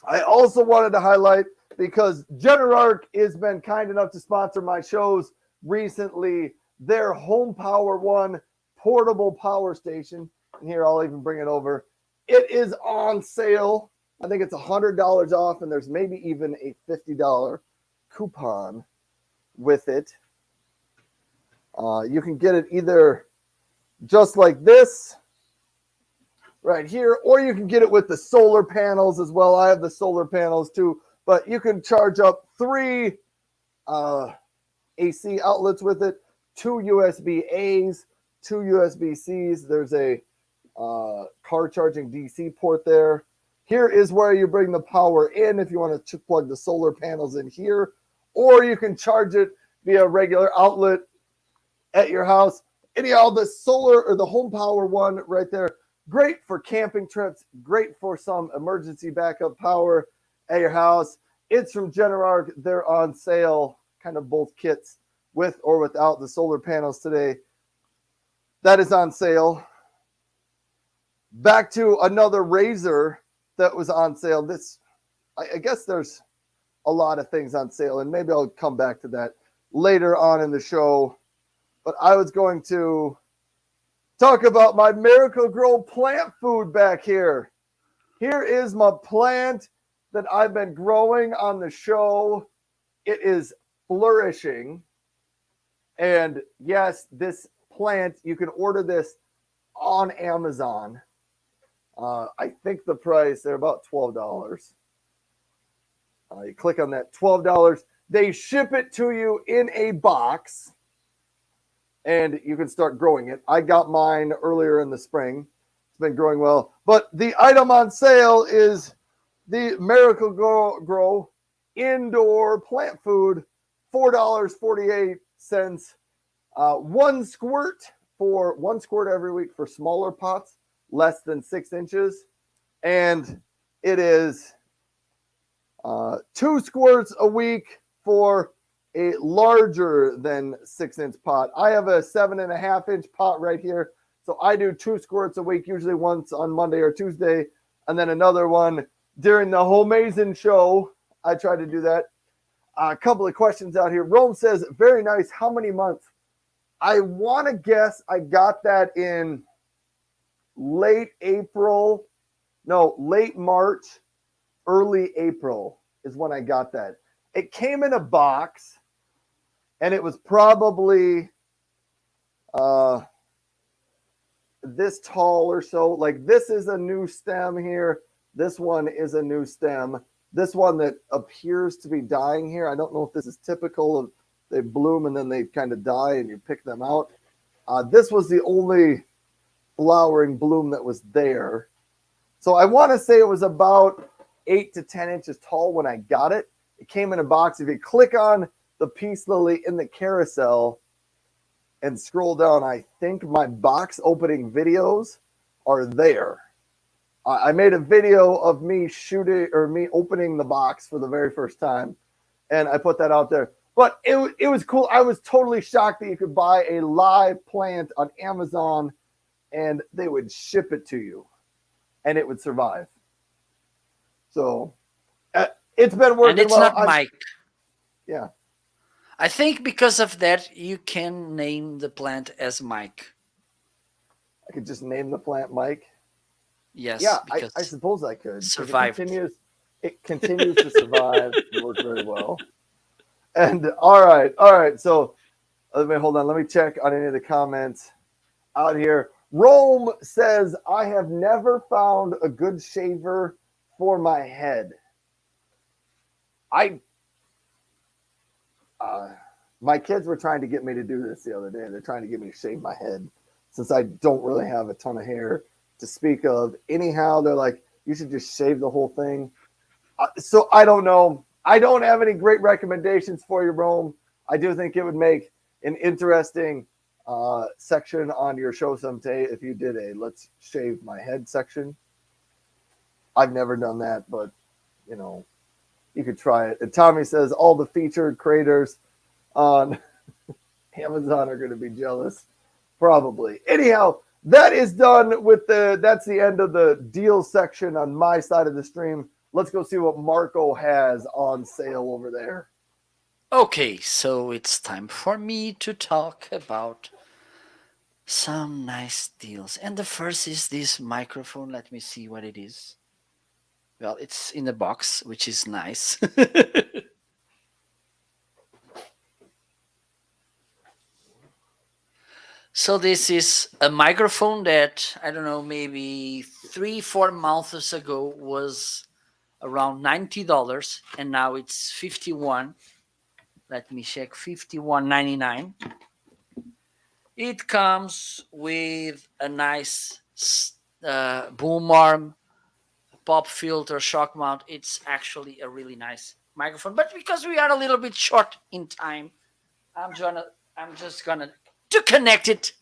I also wanted to highlight, because Generac has been kind enough to sponsor my shows recently, their Home Power One portable power station. And here, I'll even bring it over. It is on sale. I think it's $100 off, and there's maybe even a $50 coupon with it. You can get it either just like this right here, or you can get it with the solar panels as well. I have the solar panels too, but you can charge up 3 AC outlets with it. 2 USB A's, 2 USB C's. There's a car charging DC port there. Here is where you bring the power in if you want to plug the solar panels in here, or you can charge it via a regular outlet at your house. Anyhow, the solar or the home power one right there, great for camping trips, great for some emergency backup power at your house. It's from Generarg. They're on sale, kind of both kits with or without the solar panels today. That is on sale. Back to another razor that was on sale. This, I guess there's a lot of things on sale, and maybe I'll come back to that later on in the show. But I was going to talk about my Miracle Grow plant food back here. Here is my plant that I've been growing on the show. It is flourishing. And yes, this plant, you can order this on Amazon. I think the price, they're about $12. You click on that, $12. They ship it to you in a box, and you can start growing it. I got mine earlier in the spring. It's been growing well. But the item on sale is the Miracle Grow indoor plant food, $4.48. One squirt every week for smaller pots, less than 6 inches. And it is 2 squirts a week for a larger than 6-inch pot. I have a 7.5-inch pot right here. So I do 2 squirts a week, usually once on Monday or Tuesday, and then another one during the Homeazin Show. I try to do that. A couple of questions out here. Rome says, very nice. How many months? I want to guess I got that in late March, early April is when I got that. It came in a box, and it was probably this tall or so. Like, this is a new stem here. This one is a new stem. This one that appears to be dying here, I don't know if this is typical of they bloom and then they kind of die and you pick them out. This was the only flowering bloom that was there. So I want to say it was about 8 to 10 inches tall when I got it. It came in a box. If you click on the peace lily in the carousel and scroll down, I think my box opening videos are there. I made a video of me opening the box for the very first time, and I put that out there. But it was cool. I was totally shocked that you could buy a live plant on Amazon and they would ship it to you and it would survive. So it's been working. And it's well. not Mike. Yeah. I think because of that, you can name the plant as Mike. I could just name the plant Mike. Yes. Yeah, I suppose I could. Survived. It continues to survive. It works very well. And all right. So let me check on any of the comments out here. Rome says, I have never found a good shaver for my head. My kids were trying to get me to do this the other day. They're trying to get me to shave my head since I don't really have a ton of hair to speak of. Anyhow, they're like, you should just shave the whole thing. So I don't know. I don't have any great recommendations for you, Rome. I do think it would make an interesting section on your show someday if you did a let's shave my head section. I've never done that, but you could try it. And Tommy says all the featured creators on Amazon are going to be jealous. Probably. Anyhow, that is done with that's the end of the deal section on my side of the stream. Let's go see what Marco has on sale over there. Okay, so it's time for me to talk about some nice deals. And the first is this microphone. Let me see what it is. Well, it's in a box, which is nice. So this is a microphone that, I don't know, maybe 3-4 months ago was around $90, and now it's $51. Let me check, $51.99. It comes with a nice boom arm, pop filter, shock mount. It's actually a really nice microphone. But because we are a little bit short in time, I'm just gonna to connect it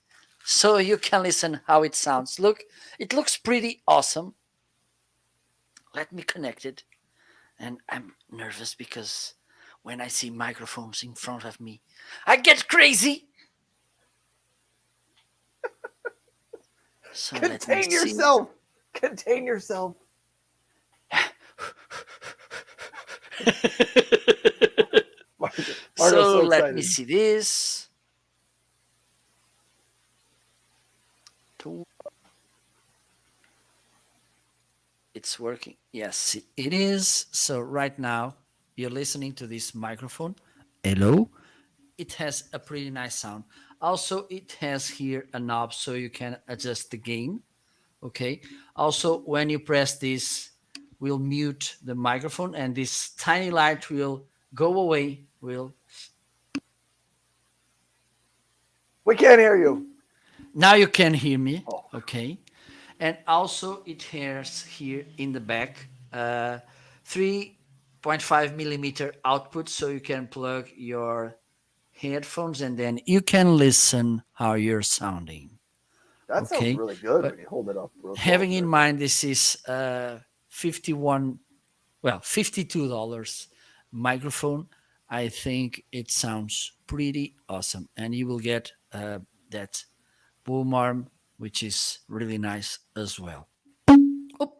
so you can listen how it sounds. Look, it looks pretty awesome. Let me connect it. And I'm nervous because when I see microphones in front of me, I get crazy. So let me Contain see. yourself. Contain yourself. Marco's So so let me excited. see this. It's working. Yes, it is. So right now you're listening to this microphone. Hello. It has a pretty nice sound. Also, it has here a knob so you can adjust the gain. Okay. Also, when you press this, we'll mute the microphone and this tiny light will go away. Will We can't hear you. now you can hear me. Oh, Okay. And also it has here in the back 3.5 millimeter output so you can plug your headphones and then you can listen how you're sounding. that sounds Okay. really good But when you hold it up real close. having in mind this is 51 well $52 microphone, I think it sounds pretty awesome and you will get that boom arm which is really nice as well. Oh.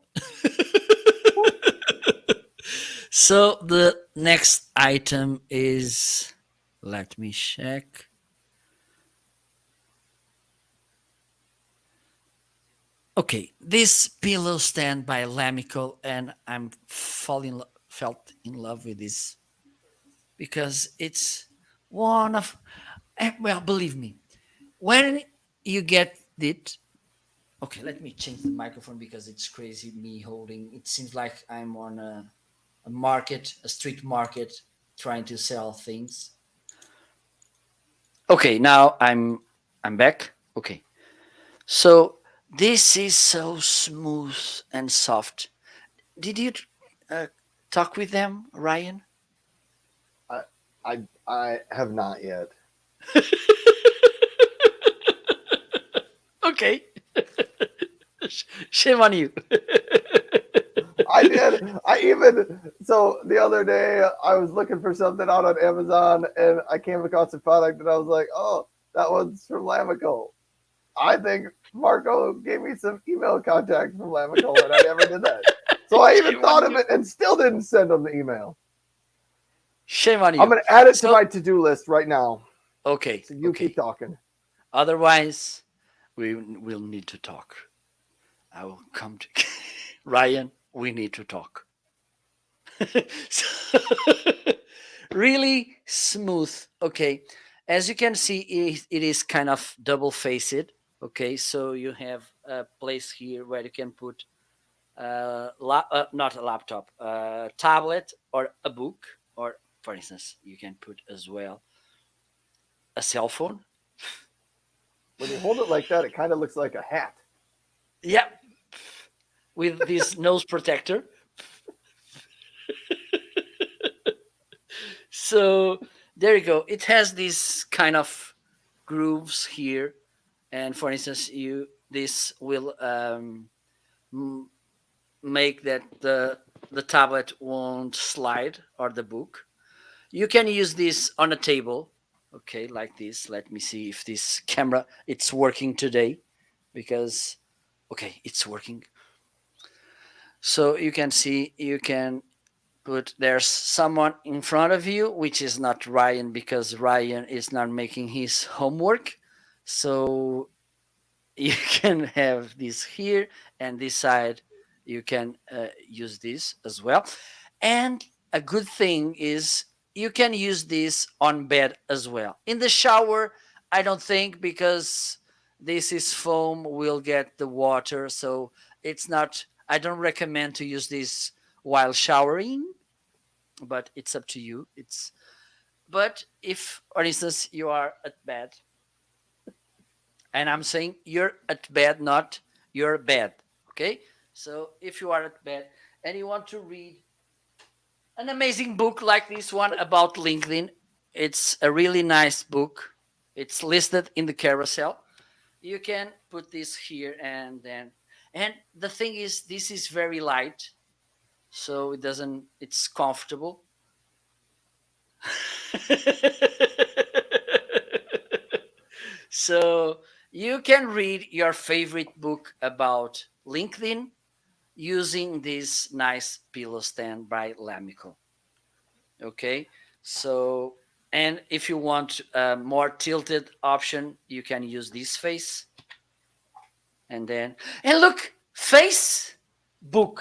So the next item is, let me check. Okay, this pillow stand by Lamico, and I'm felt in love with this because it's one of, well, believe me, when you get it. Okay, let me change the microphone because it's crazy me holding. It seems like I'm on a market, a street market, trying to sell things. Okay, now I'm back. Okay, so this is so smooth and soft. Did you uh, talk with them, Ryan? I, I have not yet. Okay, shame on you. I did. I even so the other day I was looking for something out on Amazon and I came across a product and I was like, oh, that one's from Lamico. I think Marco gave me some email contact from Lamico and I never did that. So I even Shame on thought of you. it and still didn't send them the email. Shame on I'm you. gonna add it to So my to-do list right now. okay, So you keep okay. talking. Otherwise, we will need to talk. I will come to Ryan. We need to talk. So, really smooth. Okay, as you can see, it is kind of double faced. Okay, so you have a place here where you can put not a laptop, a tablet or a book, or for instance, you can put as well a cell phone. When you hold it like that, it kind of looks like a hat. Yeah, with this nose protector. So there you go. It has these kind of grooves here, and for instance, you this will m- make that the tablet won't slide or the book. You can use this on a table, okay, like this. Let me see if this camera it's working today, because okay, it's working. So you can see you can put there's someone in front of you, which is not Ryan because Ryan is not making his homework. So you can have this here and this side you can use this as well. And a good thing is you can use this on bed as well. In the shower, I don't think, because this is foam will get the water, so it's not, I don't recommend to use this while showering, but it's up to you. It's, but if for instance you are at bed And I'm saying you're at bed, not your bed. Okay? So if you are at bed and you want to read an amazing book like this one about LinkedIn, it's a really nice book. It's listed in the carousel. You can put this here and then. And the thing is, this is very light, so it's comfortable. So you can read your favorite book about LinkedIn using this nice pillow stand by Lamico. Okay, so and if you want a more tilted option, you can use this face. And look, Facebook.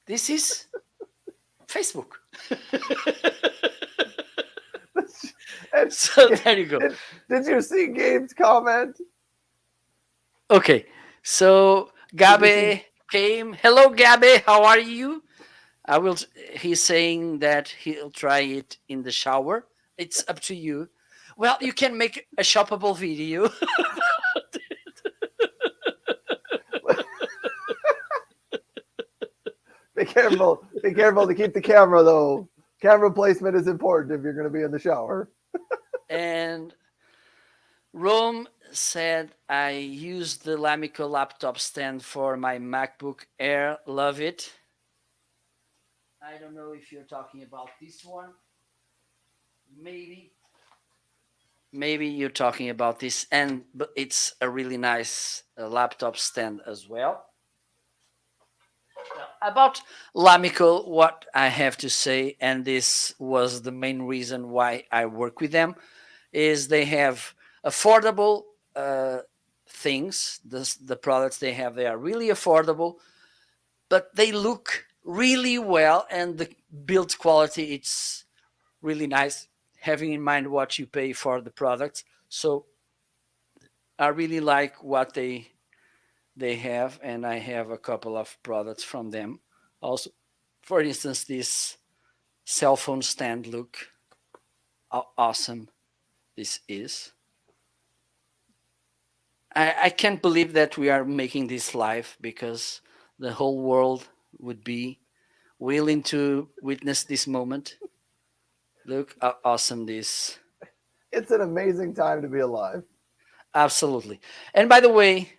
This is Facebook. So there you go. Did you see Gabe's comment? Okay, so Gabe came. Hello, Gabe. How are you? He's saying that he'll try it in the shower. It's up to you. Well, you can make a shoppable video. Be careful. Be careful to keep the camera, though. Camera placement is important if you're going to be in the shower. And Rome said, I use the Lamico laptop stand for my MacBook Air. Love it. I don't know if you're talking about this one. Maybe you're talking about this, but it's a really nice laptop stand as well. About Lamico, what I have to say, and this was the main reason why I work with them, is they have affordable things. The products they have, they are really affordable, but they look really well, and the build quality, it's really nice, having in mind what you pay for the products. So I really like what they have, and I have a couple of products from them also. For instance, this cell phone stand, look how awesome this is. I can't believe that we are making this live, because the whole world would be willing to witness this moment. Look how awesome this. It's an amazing time to be alive. Absolutely. And by the way,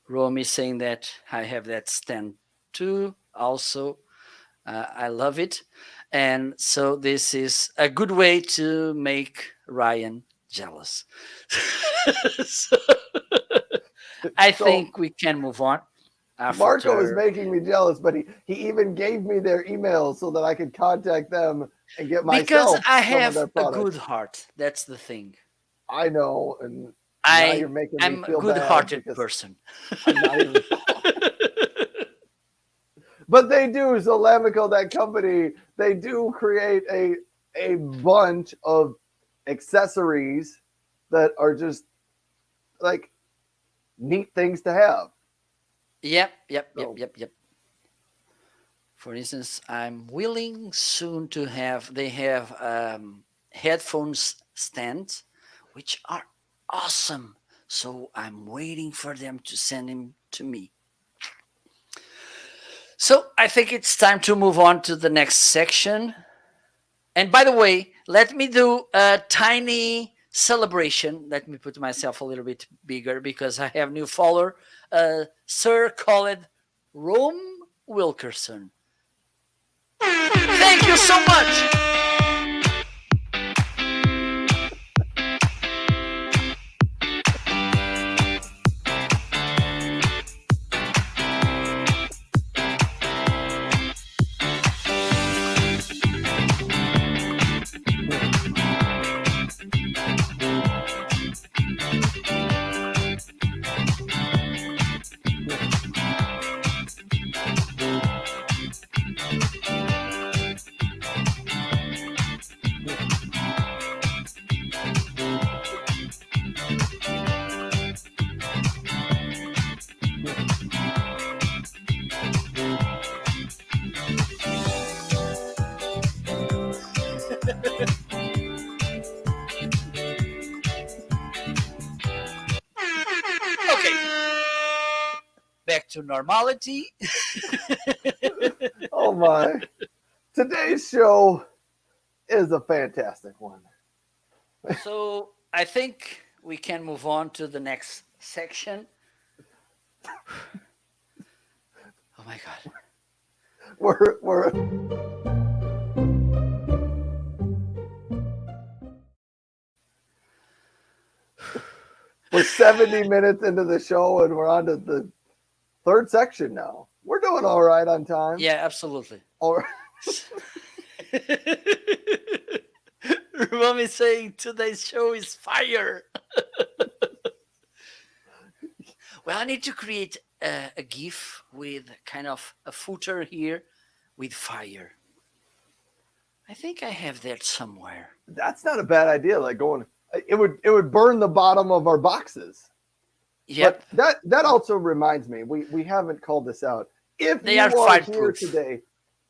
Rome is saying that I have that stand too. Also, I love it. And so this is a good way to make Ryan jealous. So, I think we can move on. Marco is making me jealous, but he even gave me their emails so that I could contact them and get myself because I some of have their a products. good heart. That's the thing. I know, and now you're making me I'm feel a good-hearted bad person. I'm not even... But they do. So Lamico, that company, they do create a bunch of accessories that are just like neat things to have. Yep. For instance, I'm willing soon to have. They have headphones stands, which are awesome. So I'm waiting for them to send them to me. So I think it's time to move on to the next section. And by the way, let me do a tiny celebration. Let me put myself a little bit bigger, because I have new follower, Sir called Rome Wilkerson. Thank you so much. to normality. Oh my. Today's show is a fantastic one. So I think we can move on to the next section. Oh my God. We're We're 70 minutes into the show and we're on to the third section now. We're doing all right on time. Yeah, absolutely. All right. Mom is saying today's show is fire. Well, I need to create a GIF with kind of a footer here with fire. I think I have that somewhere. That's not a bad idea. Like going, it would burn the bottom of our boxes. Yep. But that also reminds me, we haven't called this out. If They you are are here fireproof. today,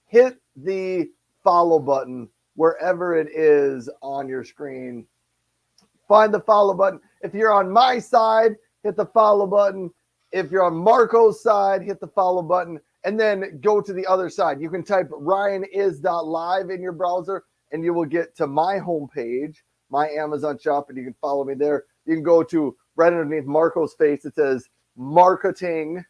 hit the follow button wherever it is on your screen. Find the follow button. If you're on my side, hit the follow button. If you're on Marco's side, hit the follow button. And then go to the other side. You can type ryanis.live in your browser and you will get to my homepage, my Amazon shop, and you can follow me there. You can go to right underneath Marco's face. It says marketing.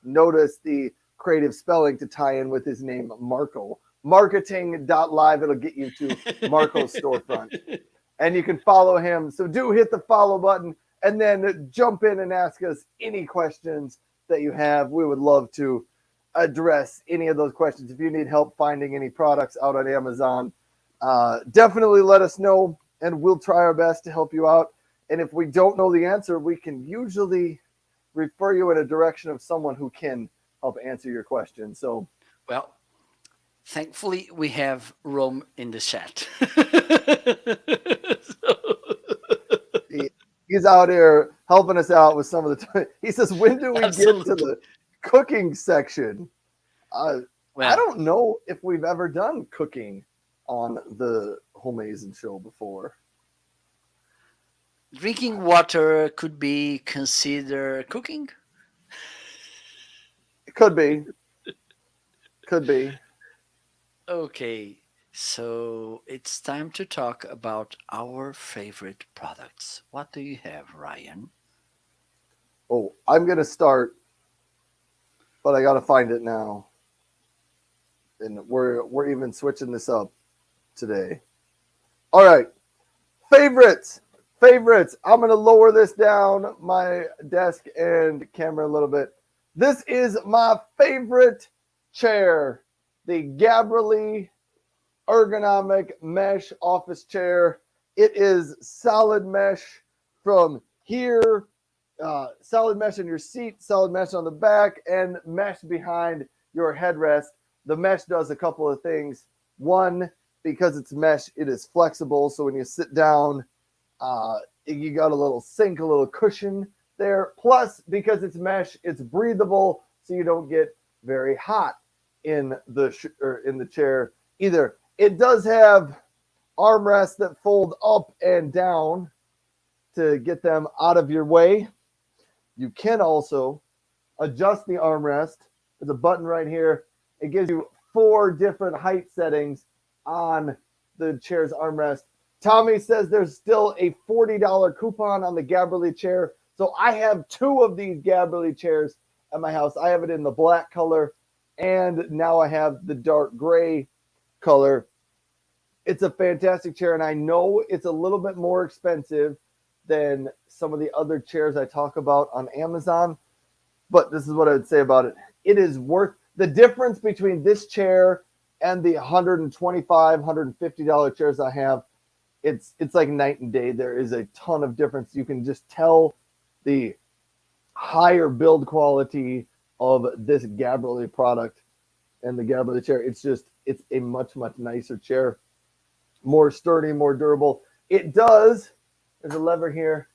Notice the creative spelling to tie in with his name, Marco. Marketing.live. It'll get you to Marco's storefront. And you can follow him. So do hit the follow button and then jump in and ask us any questions that you have. We would love to address any of those questions. If you need help finding any products out on Amazon, definitely let us know and we'll try our best to help you out. And if we don't know the answer, we can usually refer you in a direction of someone who can help answer your question. So, well, thankfully we have Rome in the chat. he's out here helping us out with some of the time. He says, when do we Absolutely. get to the cooking section? Well, I don't know if we've ever done cooking on the Homeazin Show before. drinking water could be considered cooking. It could be. Could be. Okay, so it's time to talk about our favorite products. What do you have, Ryan? Oh, I'm going to start, but I got to find it now. And we're even switching this up today. All right. Favorites. I'm going to lower this down my desk and camera a little bit. This is my favorite chair, the Gabrielli ergonomic mesh office chair. It is solid mesh from here, solid mesh in your seat, solid mesh on the back, and mesh behind your headrest. The mesh does a couple of things. One, because it's mesh, it is flexible. So when you sit down, you got a little sink, a little cushion there. Plus, because it's mesh, it's breathable, so you don't get very hot in the chair either. It does have armrests that fold up and down to get them out of your way. You can also adjust the armrest. There's a button right here. It gives you 4 different height settings on the chair's armrest. Tommy says there's still a $40 coupon on the Gabrielli chair. So I have 2 of these Gabrielli chairs at my house. I have it in the black color, and now I have the dark gray color. It's a fantastic chair, and I know it's a little bit more expensive than some of the other chairs I talk about on Amazon, but this is what I would say about it. It is worth the difference between this chair and the $125, $150 chairs I have. It's like night and day. There is a ton of difference. You can just tell the higher build quality of this Gabrielli product and the Gabrielli chair. It's a much, much nicer chair, more sturdy, more durable. It does, there's a lever here,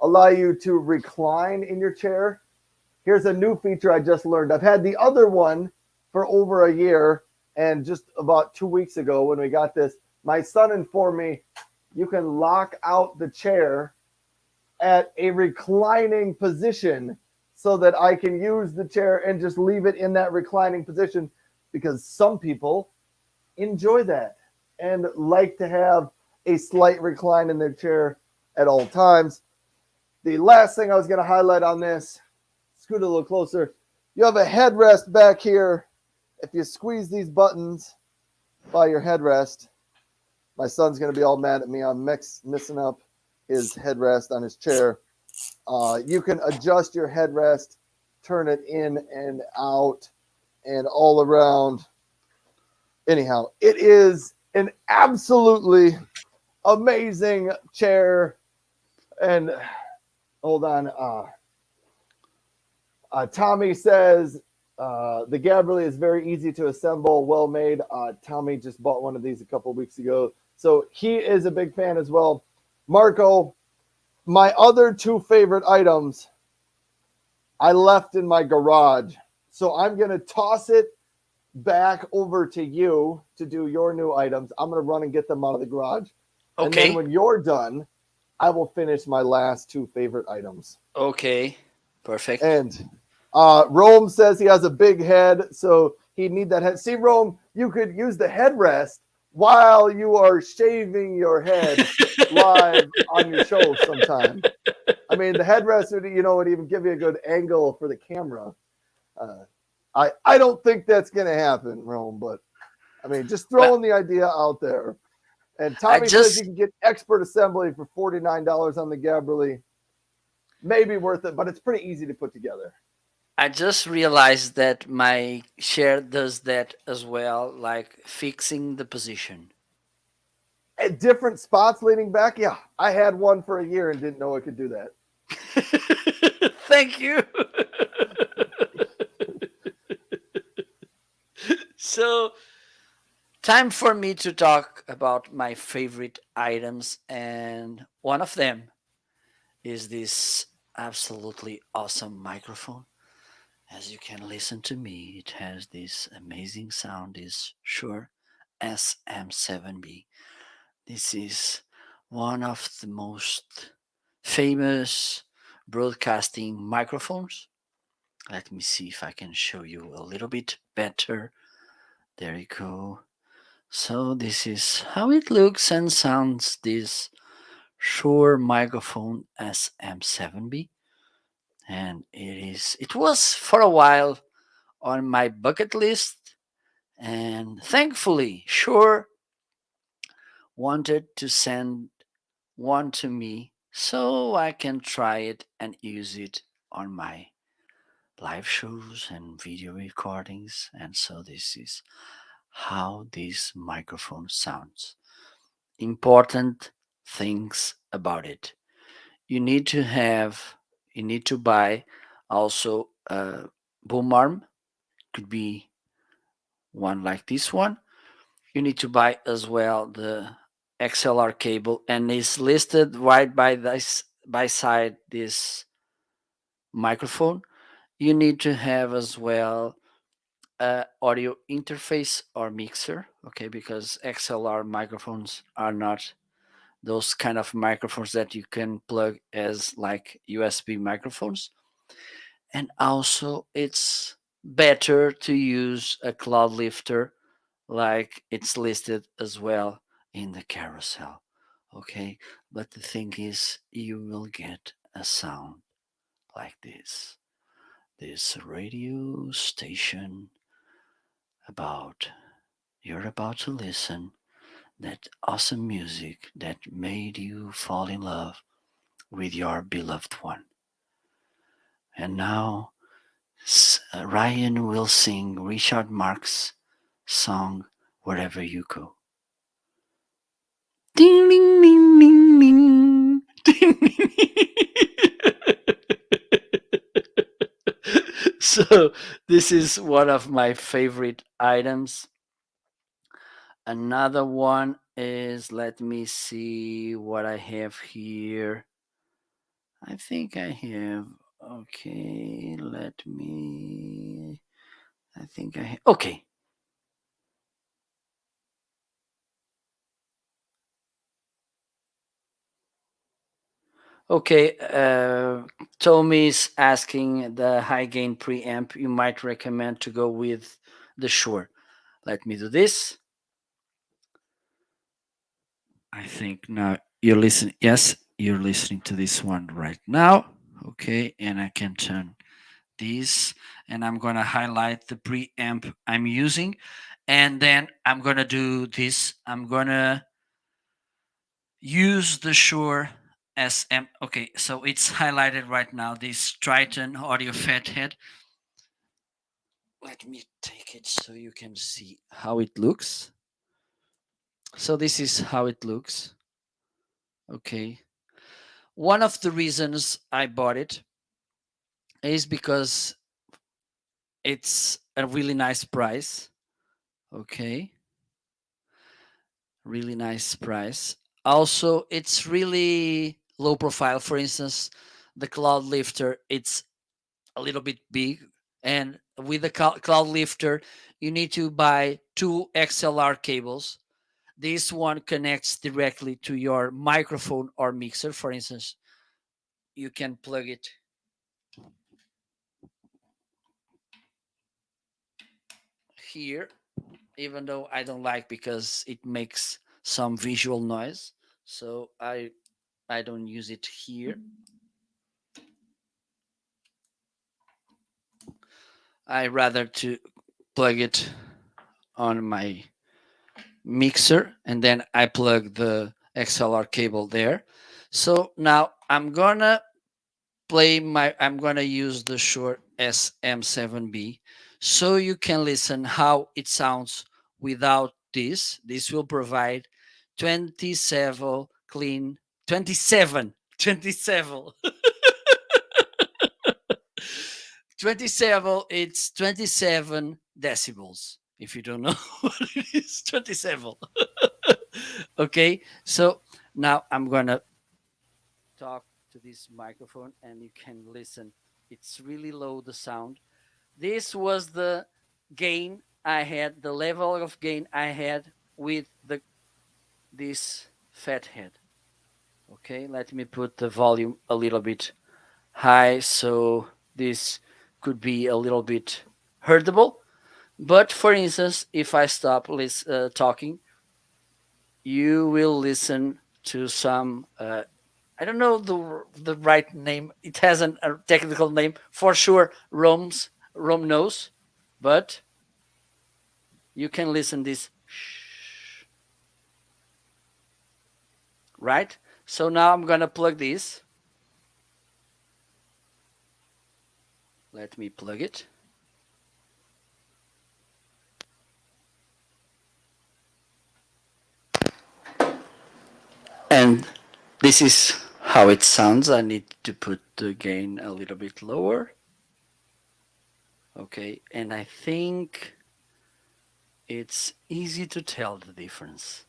allow you to recline in your chair. Here's a new feature I just learned. I've had the other one for over a year, and just about 2 weeks ago when we got this, my son informed me you can lock out the chair at a reclining position so that I can use the chair and just leave it in that reclining position, because some people enjoy that and like to have a slight recline in their chair at all times. The last thing I was going to highlight on this, scoot a little closer, you have a headrest back here. If you squeeze these buttons by your headrest, my son's going to be all mad at me. I'm missing up his headrest on his chair. You can adjust your headrest, turn it in and out and all around. Anyhow, it is an absolutely amazing chair. And hold on. Tommy says the Gabrielle is very easy to assemble, well made. Tommy just bought one of these a couple weeks ago, so he is a big fan as well. Marco, my other two favorite items I left in my garage, so I'm going to toss it back over to you to do your new items. I'm going to run and get them out of the garage. Okay. And then when you're done, I will finish my last two favorite items. Okay. Perfect. And Rome says he has a big head, so he'd need that head. See, Rome, you could use the headrest while you are shaving your head live on your show sometime. I mean, the headrest would even give you a good angle for the camera. I don't think that's going to happen, Rome, but I mean, just throwing the idea out there. And Tommy says you can get expert assembly for $49 on the Gabrielle. Maybe worth it, but it's pretty easy to put together. I just realized that my chair does that as well, like fixing the position. At different spots leaning back? Yeah, I had one for a year and didn't know it could do that. Thank you. So, time for me to talk about my favorite items, and one of them is this absolutely awesome microphone. As you can listen to me, it has this amazing sound, this Shure SM7B. This is one of the most famous broadcasting microphones. Let me see if I can show you a little bit better. There you go. So this is how it looks and sounds, this Shure microphone SM7B. And it was for a while on my bucket list, and thankfully Shure wanted to send one to me so I can try it and use it on my live shows and video recordings. And so this is how this microphone sounds. Important things about it: you need to buy also a boom arm. Could be one like this one. You need to buy as well the XLR cable, and it's listed right by side this microphone. You need to have as well a audio interface or mixer, okay, because XLR microphones are not those kind of microphones that you can plug as like USB microphones. And also it's better to use a cloud lifter like it's listed as well in the carousel, okay. But the thing is, you will get a sound like this radio station about you're about to listen that awesome music that made you fall in love with your beloved one. And now Ryan will sing Richard Marx' song Wherever You Go. Ding ding ding ding ding. Ding, ding, So this is one of my favorite items. Another one is, let me see what I have here. I think I have, okay, I think I have, okay. Okay, Tommy's asking the high gain preamp you might recommend to go with the Shure. Let me do this. I think now you're listening. Yes, you're listening to this one right now. Okay, and I can turn this and I'm gonna highlight the preamp I'm using, and then I'm gonna do this. I'm gonna use the Shure SM. Okay, so it's highlighted right now. This Triton audio fathead. Let me take it so you can see how it looks. So this is how it looks. Okay. One of the reasons I bought it is because it's a really nice price. Okay. Really nice price. Also, it's really low profile. For instance, the Cloud Lifter, it's a little bit big. And with the Cloud Lifter, you need to buy two XLR cables. This one connects directly to your microphone or mixer. For instance, you can plug it here, even though I don't like because it makes some visual noise. So I don't use it here. I rather to plug it on my mixer and then I plug the XLR cable there. So now I'm gonna I'm gonna use the Shure SM7B so you can listen how it sounds without this. This will provide 27 clean 27 27 27, it's 27 decibels. If you don't know what it is, 27. Okay, so now I'm gonna talk to this microphone and you can listen. It's really low, the sound. This was the gain I had, the level of gain I had with this fat head. Okay, let me put the volume a little bit high so this could be a little bit heardable. But for instance, if I stop talking, you will listen to some. I don't know the right name. It has a technical name for sure. Rome knows, but you can listen this. Right. So now I'm gonna plug this. Let me plug it. And this is how it sounds. I need to put the gain a little bit lower. Okay, and I think it's easy to tell the difference.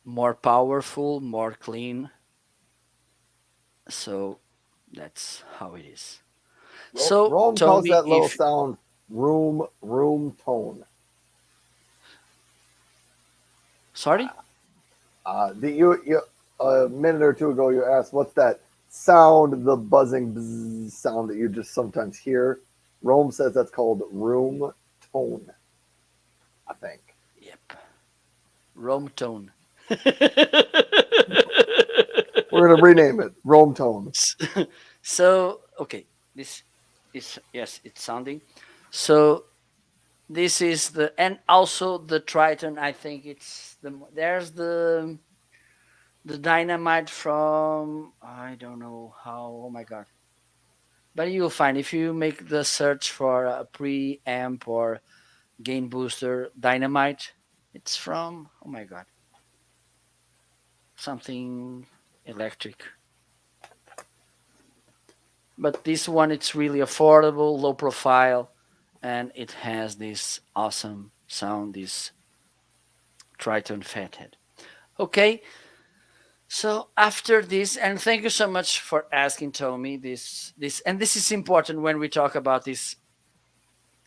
More powerful, more clean. So that's how it is. So Rome tell calls me that little if sound room tone. sorry. You a minute or two ago you asked what's that sound, the buzzing bzz sound that you just sometimes hear. Rome says that's called room tone. I think. Yep. Rome tone. We're gonna rename it Rome tone. So okay, this is yes, it's sounding. So this is the and also the Triton. I think it's there's the dynamite from I don't know how. Oh my god! But you'll find if you make the search for a preamp or gain booster dynamite, it's from oh my god something electric. But this one it's really affordable, low profile, and it has this awesome sound, this Triton Fathead. Okay, so after this, and thank you so much for asking, Tommy. This is important when we talk about this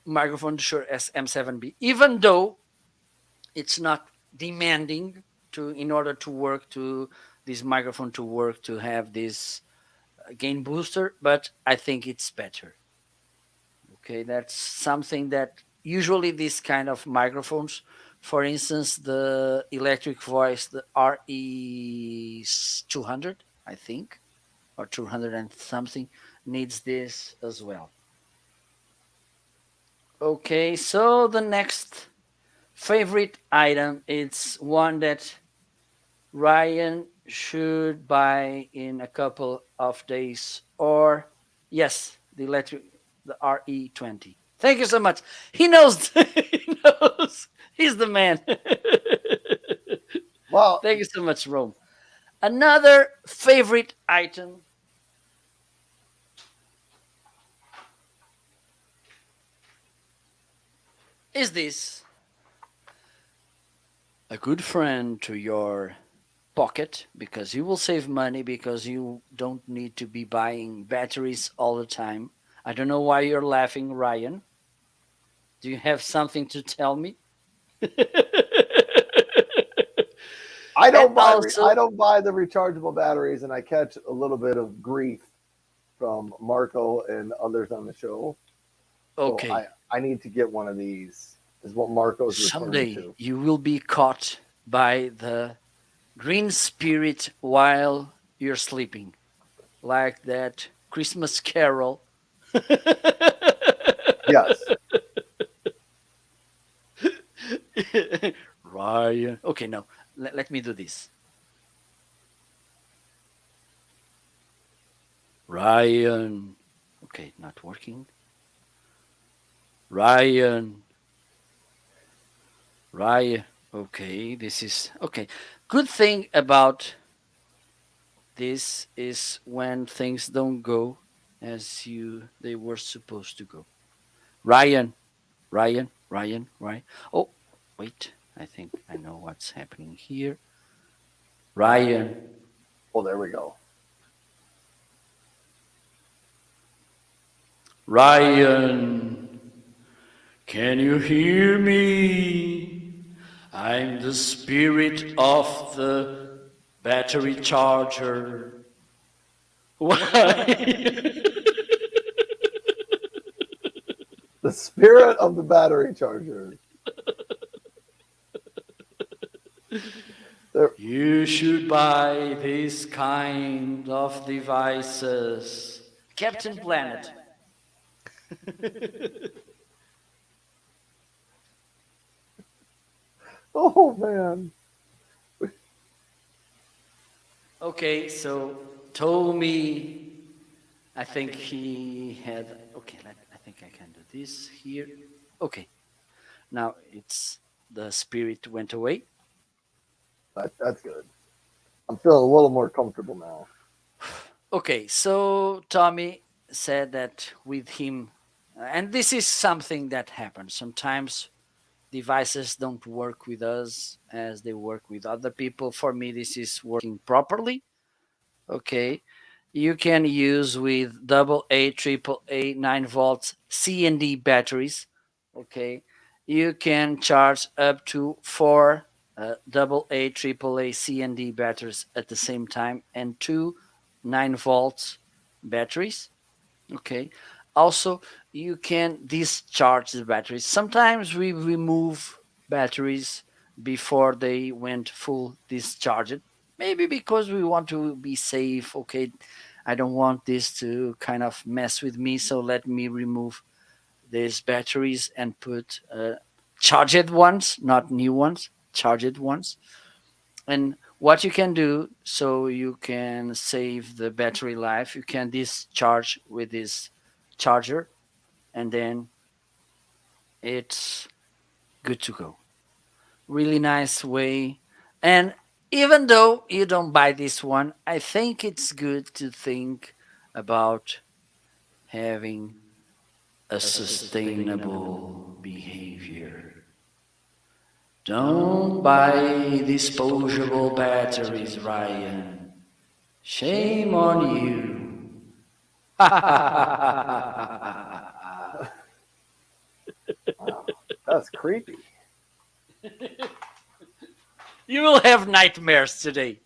microphone Shure SM7B. Even though it's not demanding to in order to work to this microphone to work to have this gain booster, but I think it's better. Okay, that's something that usually these kind of microphones, for instance, the electric voice, the RE 200, I think, or 200 and something, needs this as well. Okay, so the next favorite item, it's one that Ryan should buy in a couple of days, or yes, the RE20. Thank you so much. He knows. He knows. He's the man. Well, Thank you so much, Rome. Another favorite item is this: a good friend to your pocket, because you will save money, because you don't need to be buying batteries all the time. I don't know why you're laughing, Ryan. Do you have something to tell me? I don't And buy also, I don't buy the rechargeable batteries, and I catch a little bit of grief from Marco and others on the show. So okay, I need to get one of these. Is what Marco's referring someday to. you will be caught by the green spirit while you're sleeping, like that Christmas carol. Yes. Ryan. Okay, no, let me do this. Ryan. Okay, not working. Ryan. Ryan. Okay, this is okay. Good thing about this is when things don't go as they were supposed to go. Ryan. Ryan. Oh, wait. I think I know what's happening here. Ryan. Oh, there we go. Ryan. Can you hear me? I'm the spirit of the battery charger. Why? The spirit of the battery charger. There. You should buy this kind of devices. Captain Planet. Oh man. Okay, so Tommy, I think he had. Okay, I think I can do this here. Okay, now it's the spirit went away. That's good. I'm feeling a little more comfortable now. Okay, so Tommy said that with him, and this is something that happens sometimes. Devices don't work with us as they work with other people. For me, this is working properly. Okay, you can use with double A, triple A, 9 volts C and D batteries. Okay, you can charge up to four double A, triple A, C and D batteries at the same time, and two 9 volts batteries. Okay, also you can discharge the batteries. Sometimes we remove batteries before they went full discharged, maybe because we want to be safe. Okay, I don't want this to kind of mess with me, so let me remove these batteries and put charged ones, not new ones, charged ones. And what you can do, so you can save the battery life, you can discharge with this charger, and then it's good to go. Really nice way. And even though you don't buy this one, I think it's good to think about having a sustainable behavior. Don't buy disposable batteries, Ryan. Shame on you. Wow, that's creepy. You will have nightmares today.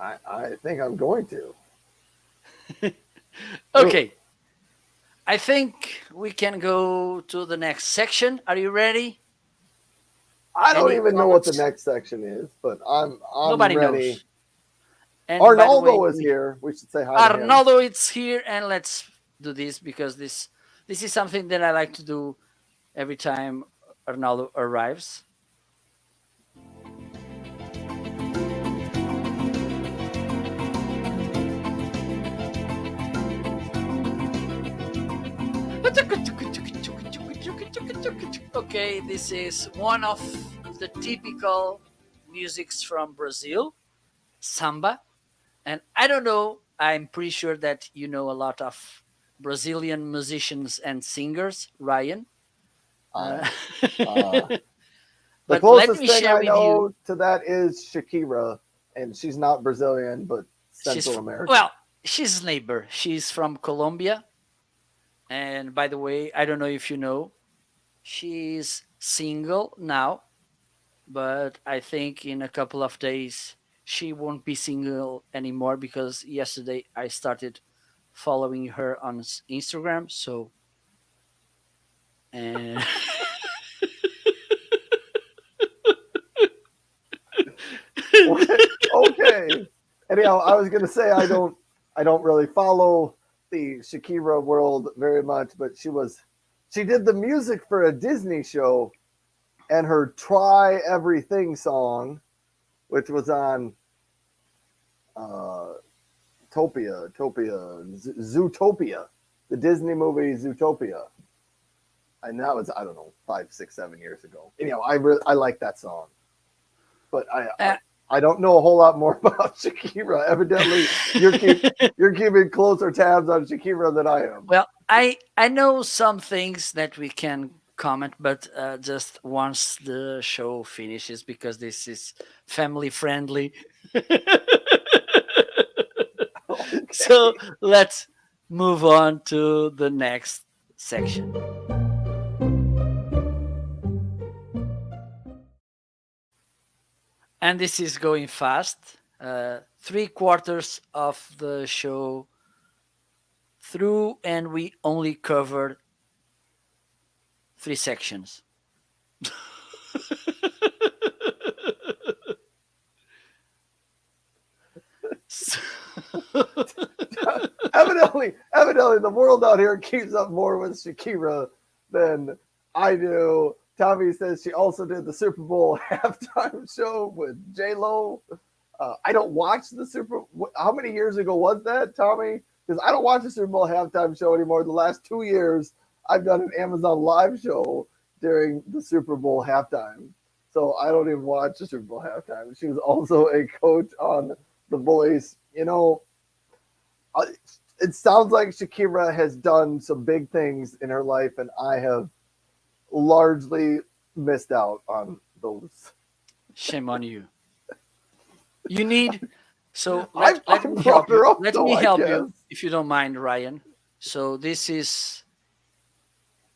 I think I'm going to. Okay. I think we can go to the next section. Are you ready? I don't Any even know what the comments? next section is, but I'm Nobody ready. knows. And by the way, Arnaldo is here. We should say hi to him. Arnaldo is here, and let's do this because this is something that I like to do every time Arnaldo arrives. Okay, this is one of the typical musics from Brazil, samba. And I don't know, I'm pretty sure that you know a lot of Brazilian musicians and singers, Ryan. Uh, But the let closest me thing share I with know you. to that is Shakira, and she's not Brazilian, but Central American. Well, she's a neighbor. She's from Colombia. And by the way, I don't know if you know, she's single now, but I think in a couple of days she won't be single anymore because yesterday I started following her on Instagram. So, and Okay. Anyhow, I was gonna say I don't really follow the Shakira world very much, but she did the music for a Disney show, and her "Try Everything" song, which was on uh, Zootopia, the Disney movie Zootopia, and that was, I don't know, 5, 6, 7 years ago. Anyhow, I like that song, but I don't know a whole lot more about Shakira. Evidently, you're keeping closer tabs on Shakira than I am. well, I know some things that we can comment, but just once the show finishes because this is family friendly. So let's move on to the next section. And this is going fast. 3/4 of the show through, and we only covered 3 sections. So- Evidently, the world out here keeps up more with Shakira than I do. Tommy says she also did the Super Bowl halftime show with J Lo. I don't watch the Super. How many years ago was that, Tommy? Because I don't watch the Super Bowl halftime show anymore. The last 2 years, I've done an Amazon Live show during the Super Bowl halftime, so I don't even watch the Super Bowl halftime. She was also a coach on The Voice. It sounds like Shakira has done some big things in her life, and I have largely missed out on those. Shame on you. You need so I let me brought help you. her up, Let though, me I help guess. you if you don't mind, Ryan. So this is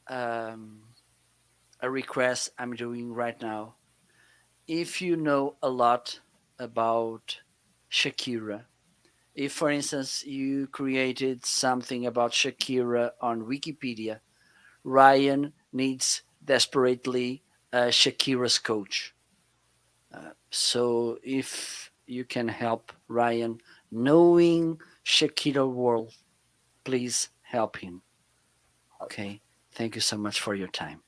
a request I'm doing right now. If you know a lot about Shakira, if for instance you created something about Shakira on Wikipedia, Ryan needs desperately Shakira's coach. So if you can help Ryan knowing Shakira world, please help him. Okay. Thank you so much for your time.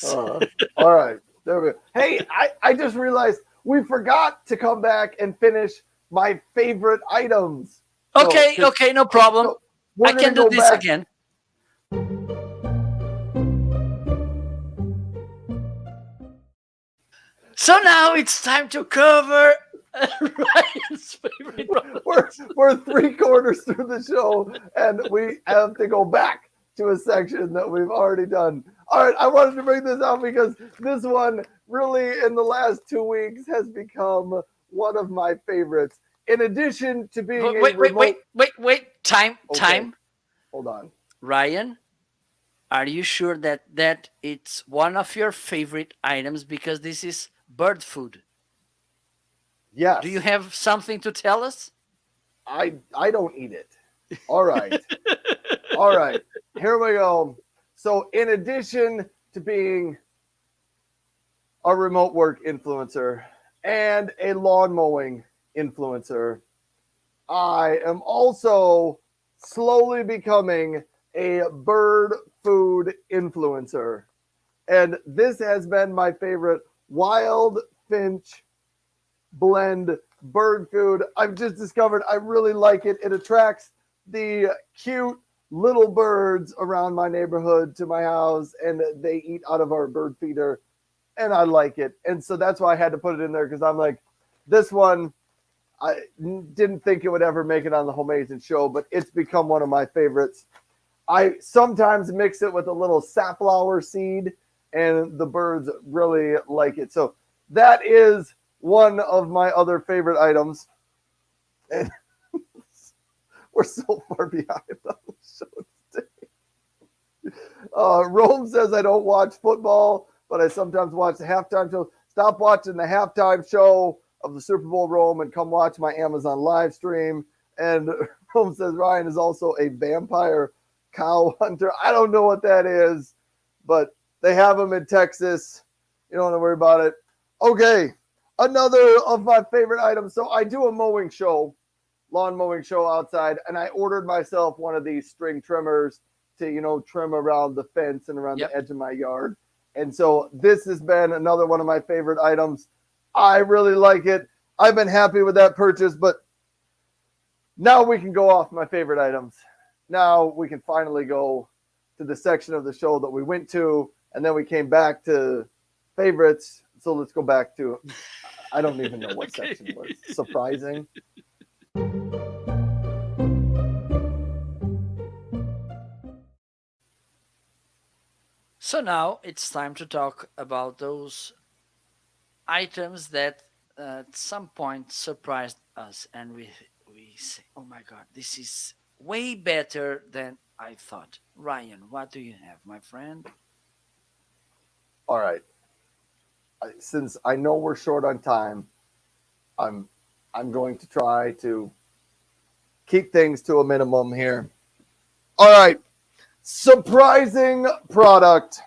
All right, there we go. Hey, I just realized we forgot to come back and finish my favorite items. Okay, So, okay, no problem. so we're I can gonna do go this back. again. So now it's time to cover Ryan's favorite products. We're 3/4 through the show, and we have to go back to a section that we've already done. All right, I wanted to bring this out because this one really, in the last 2 weeks, has become one of my favorites. In addition to being a remote, Wait. Time. Hold on. Ryan, are you sure that it's one of your favorite items because this is bird food? Yes. Do you have something to tell us? I don't eat it. All right. All right. Here we go. So in addition to being a remote work influencer and a lawn mowing influencer, I am also slowly becoming a bird food influencer. And this has been my favorite wild finch blend bird food. I've just discovered I really like it. It attracts the cute little birds around my neighborhood to my house, and they eat out of our bird feeder, and I like it. And so that's why I had to put it in there, because I'm like, this one, I didn't think it would ever make it on the Homeazin Show, but it's become one of my favorites. I sometimes mix it with a little safflower seed, and the birds really like it. So that is one of my other favorite items. And we're so far behind on the show today. Rome says I don't watch football, but I sometimes watch the halftime show. Stop watching the halftime show of the Super Bowl, Rome, and come watch my Amazon live stream. And Rome says Ryan is also a vampire cow hunter. I don't know what that is, but they have them in Texas. You don't have to worry about it. Okay, another of my favorite items. So I do a mowing show, lawn mowing show outside, and I ordered myself one of these string trimmers to, trim around the fence and around the edge of my yard. And so this has been another one of my favorite items. I really like it. I've been happy with that purchase, but now we can go off my favorite items. Now we can finally go to the section of the show that we went to, and then we came back to favorites. So let's go back to, I don't even know what section it was. Surprising. So now it's time to talk about those items that at some point surprised us, and we say, "Oh my God, this is way better than I thought." Ryan, what do you have, my friend? All right. Since I know we're short on time, I'm going to try to keep things to a minimum here. All right. Surprising product,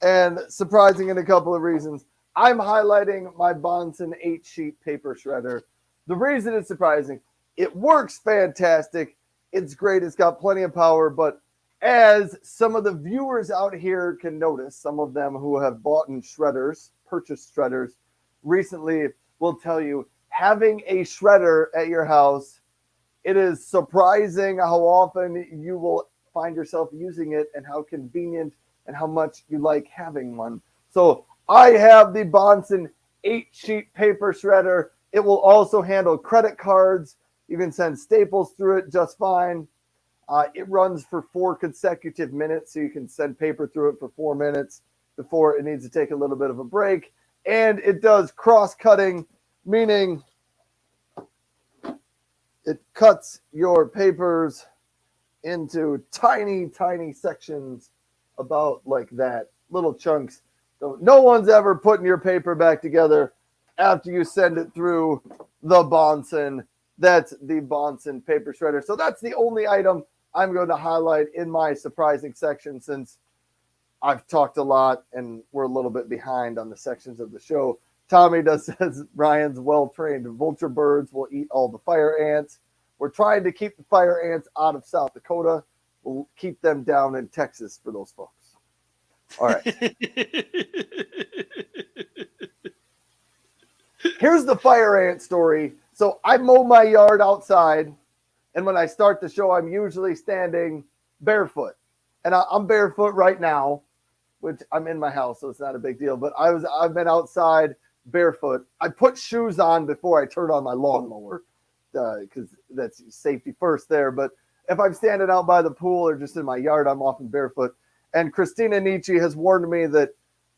and surprising in a couple of reasons. I'm highlighting my Bonson 8-sheet paper shredder. The reason it's surprising, it works fantastic. It's great. It's got plenty of power, but as some of the viewers out here can notice, some of them who have bought shredders, purchased shredders recently will tell you, having a shredder at your house, it is surprising how often you will find yourself using it and how convenient and how much you like having one. So I have the Bonson 8-sheet paper shredder. It will also handle credit cards. You can send staples through it just fine. It runs for 4 consecutive minutes, so you can send paper through it for 4 minutes before it needs to take a little bit of a break. And it does cross-cutting, meaning it cuts your papers into tiny, tiny sections about like that, little chunks. So no one's ever putting your paper back together after you send it through the Bonson. That's the Bonson paper shredder. So that's the only item I'm going to highlight in my surprising section, since I've talked a lot and we're a little bit behind on the sections of the show. Tommy says Ryan's well-trained vulture birds will eat all the fire ants. We're trying to keep the fire ants out of South Dakota. We'll keep them down in Texas for those folks. All right. Here's the fire ant story. So I mow my yard outside, and when I start the show, I'm usually standing barefoot. And I'm barefoot right now, which I'm in my house, so it's not a big deal. But I've been outside barefoot. I put shoes on before I turn on my lawnmower, because that's safety first there. But if I'm standing out by the pool or just in my yard, I'm often barefoot. And Christina Nietzsche has warned me that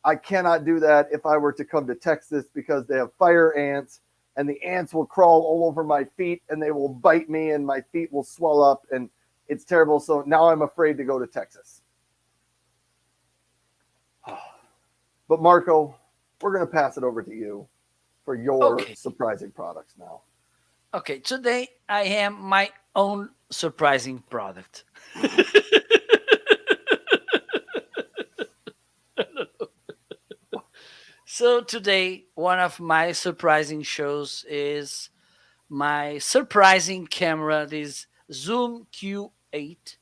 I cannot do that if I were to come to Texas, because they have fire ants, and the ants will crawl all over my feet and they will bite me and my feet will swell up, and it's terrible. So now I'm afraid to go to Texas. But Marco, we're going to pass it over to you for your Okay. surprising products now. Okay. Today I am my own surprising product. So today, one of my surprising shows is my surprising camera, this Zoom Q8.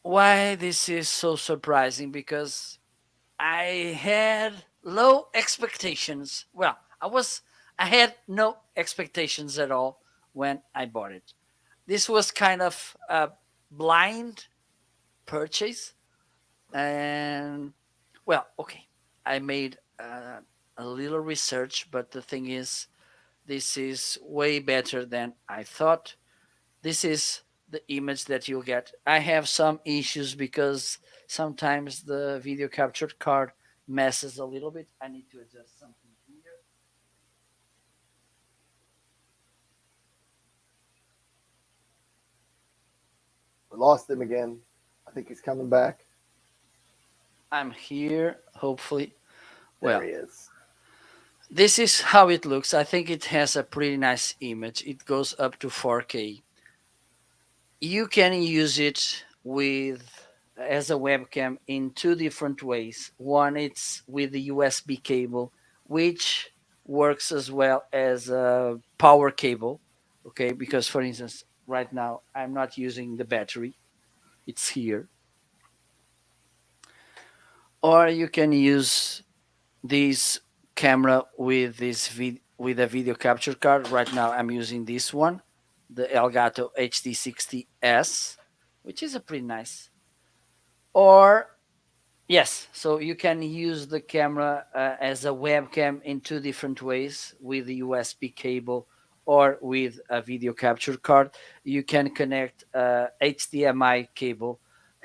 Why this is so surprising? Because I had low expectations. Well, I had no expectations at all when I bought it. This was kind of a blind purchase, and well, okay, I made a little research, but the thing is, this is way better than I thought. This is the image that you'll get. I have some issues because sometimes the video capture card messes a little bit. I need to adjust something here. We lost him again. I think he's coming back. I'm here, hopefully. There Well, he is. this is how it looks. I think it has a pretty nice image. It goes up to 4K. You can use it with as a webcam in two different ways. One, it's with the USB cable, which works as well as a power cable. Okay, because for instance, right now I'm not using the battery, it's here. Or you can use this camera with with a video capture card. Right now I'm using this one, the Elgato HD60S, which is a pretty nice. Or yes, so you can use the camera as a webcam in two different ways with the USB cable or with a video capture card. You can connect a HDMI cable.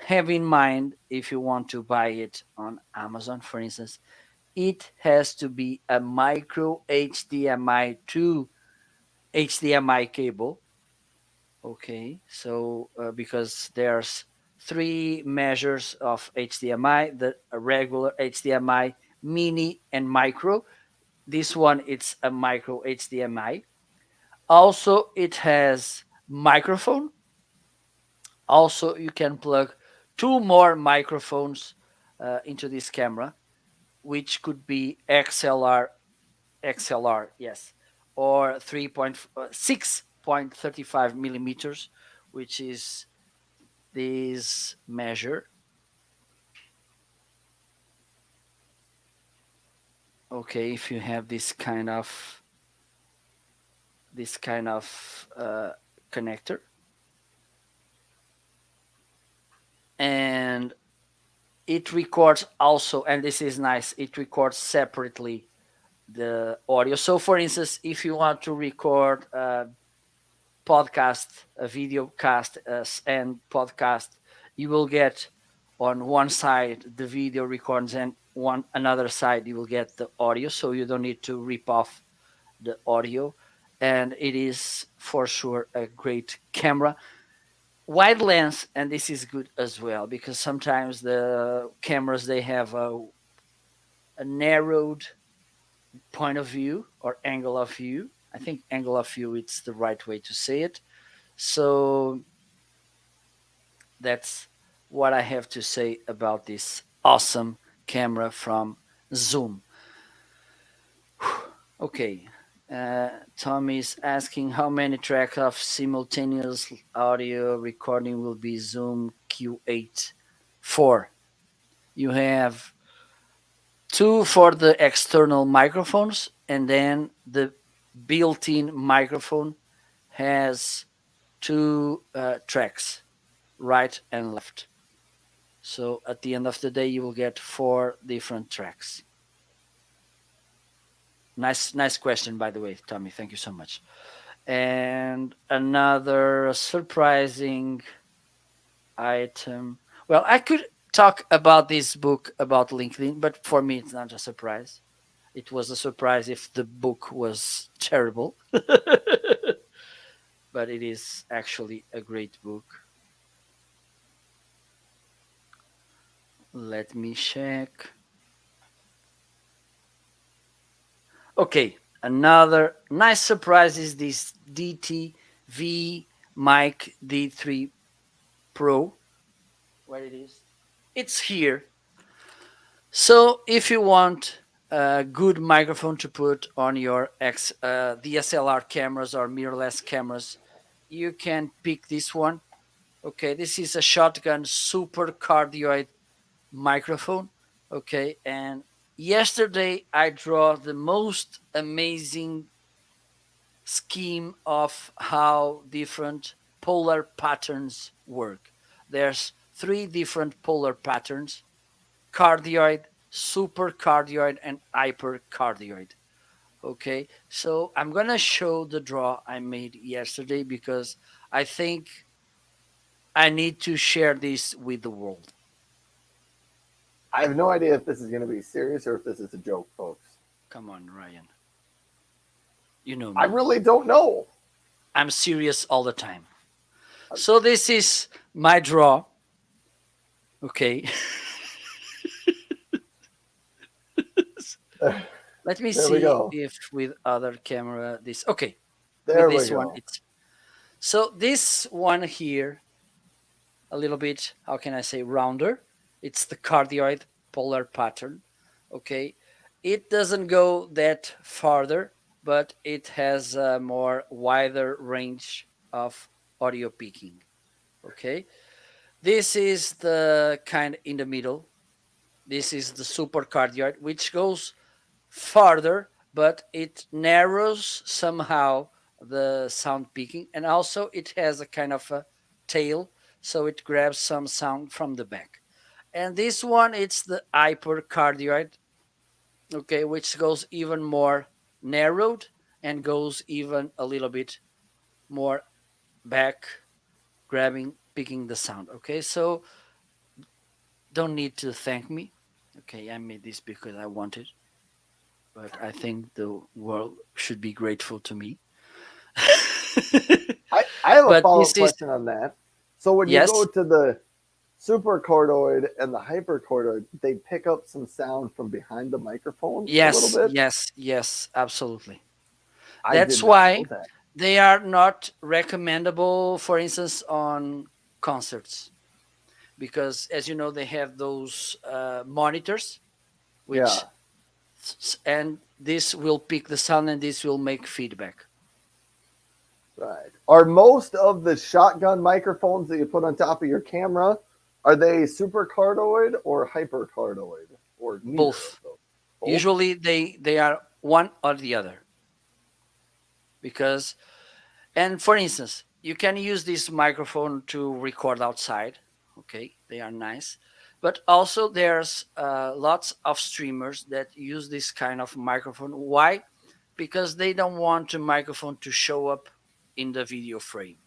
Have in mind, if you want to buy it on Amazon, for instance, it has to be a micro HDMI to HDMI cable. Okay, so because there's three measures of HDMI: the a regular HDMI, mini, and micro. This one it's a micro HDMI. Also, it has microphone. Also, you can plug two more microphones into this camera, which could be XLR, yes, or 6.35 millimeters, which is this measure. Okay, if you have this kind of connector, and it records also, and this is nice. It records separately the audio. So, for instance, if you want to record podcast, a video cast, and podcast, you will get on one side the video records, and one another side you will get the audio. So you don't need to rip off the audio, and it is for sure a great camera. Wide lens, and this is good as well because sometimes the cameras they have a narrowed point of view or angle of view. I think angle of view it's the right way to say it. So that's what I have to say about this awesome camera from Zoom. Okay. Tommy is asking how many tracks of simultaneous audio recording will be Zoom Q8? Four. You have two for the external microphones, and then the built in microphone has two tracks, right and left. So at the end of the day, you will get four different tracks. Nice question, by the way, Tommy. Thank you so much. And another surprising item. Well, I could talk about this book about LinkedIn, but for me, it's not a surprise. It was a surprise if the book was terrible, but it is actually a great book. Let me check. Okay, another nice surprise is this DTV mic D3 Pro. Where it is? It's here. So if you want a good microphone to put on your DSLR cameras or mirrorless cameras, you can pick this one. Okay, this is a shotgun super cardioid microphone. Okay, and yesterday I draw the most amazing scheme of how different polar patterns work. There's three different polar patterns: cardioid, supercardioid, and hypercardioid. Okay, so I'm gonna show the draw I made yesterday because I think I need to share this with the world. I have no idea if this is going to be serious or if this is a joke, folks. Come on, Ryan. You know I me. really don't know. I'm serious all the time. So this is my draw. Okay. Let me There we see go. if with other camera this okay. There With we this one go. it's so this one here a little bit, how can I say, rounder. It's the cardioid polar pattern. Okay. It doesn't go that farther, but it has a more wider range of audio peaking. Okay. This is the kind in the middle. This is the supercardioid, which goes farther, but it narrows somehow the sound peaking, and also it has a kind of a tail, so it grabs some sound from the back. And this one, it's the hypercardioid, okay, which goes even more narrowed and goes even a little bit more back, grabbing, picking the sound. Okay, so don't need to thank me. Okay, I made this because I wanted, but I think the world should be grateful to me. I have a But follow this up is question on that. So when you go yes, to the supercardioid and the hypercardioid, they pick up some sound from behind the microphone a little yes, bit. yes, yes, absolutely. I That's did not why know that. they are not recommendable, for instance, on concerts, because as you know, they have those monitors, which Yeah, and this will pick the sound and this will make feedback. right. Are most of the shotgun microphones that you put on top of your camera, are they supercardioid or hypercardioid or neither of Both. those? Both. Usually, they are one or the other because. And for instance, you can use this microphone to record outside. Okay, they are nice. But also, there's lots of streamers that use this kind of microphone. Why? Because they don't want the microphone to show up in the video frame.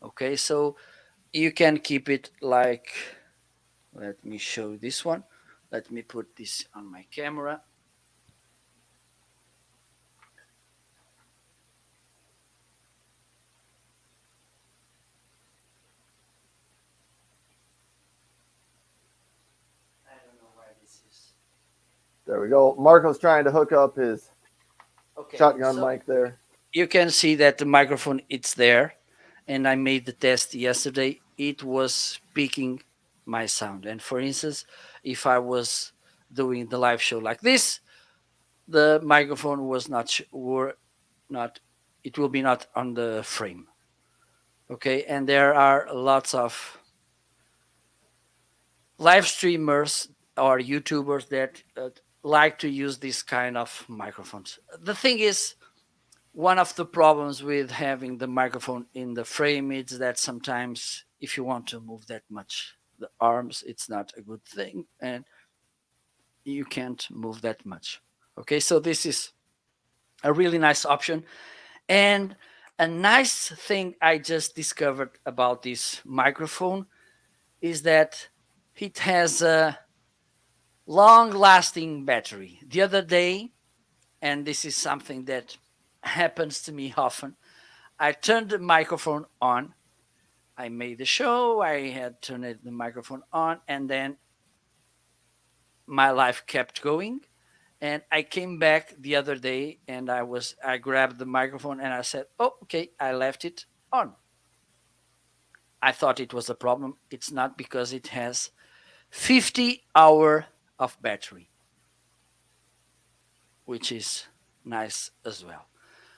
Okay, so you can keep it like, let me show this one. Let me put this on my camera. I don't know why this is. There we go. Marco's trying to hook up his Okay, shotgun so mic there. you can see that the microphone it's there, and I made the test yesterday. It was picking my sound, and for instance, if I was doing the live show like this, the microphone was not were not it will be not on the frame. Okay, and there are lots of live streamers or YouTubers that like to use this kind of microphones. The thing is, one of the problems with having the microphone in the frame is that sometimes if you want to move that much the arms, it's not a good thing, and you can't move that much. Okay, so this is a really nice option. And a nice thing I just discovered about this microphone is that it has a long lasting battery. The other day, and this is something that happens to me often, I turned the microphone on. I made the show, I had turned the microphone on, and then my life kept going. And I came back the other day and I grabbed the microphone and I said, "Oh, okay, I left it on." I thought it was a problem. It's not, because it has 50 hour of battery, which is nice as well.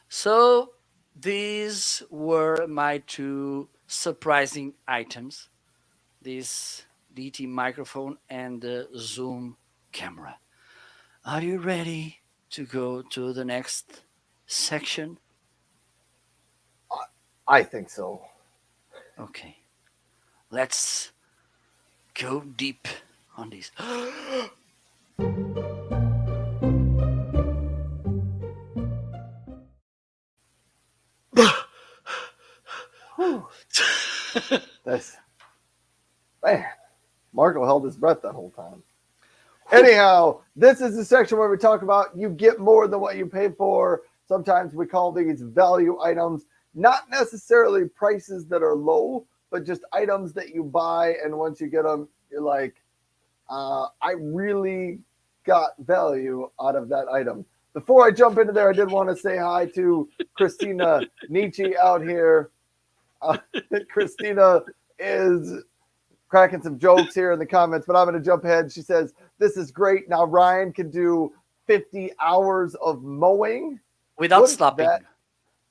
So these were my two surprising items: this DT microphone and the Zoom camera. Are you ready to go to the next section? I think so. Okay, let's go deep on this. That's man. Marco held his breath that whole time. Anyhow, this is the section where we talk about you get more than what you pay for. Sometimes we call these value items, not necessarily prices that are low, but just items that you buy. And once you get them, you're like, I really got value out of that item. Before I jump into there, I did want to say hi to Christina Nietzsche out here. Christina is cracking some jokes here in the comments, but I'm going to jump ahead. She says, "This is great. Now Ryan can do 50 hours of mowing without stopping."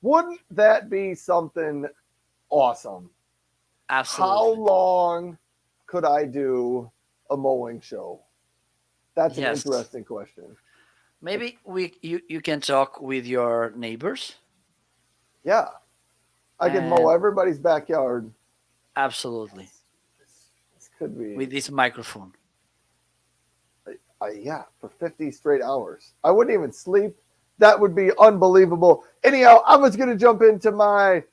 Wouldn't that be something awesome? Absolutely. How long could I do a mowing show? That's an interesting question. Maybe you can talk with your neighbors. Yeah. I can mow everybody's backyard. Absolutely. This could be with this microphone. Yeah, for 50 straight hours. I wouldn't even sleep. That would be unbelievable. Anyhow, I was going to jump into my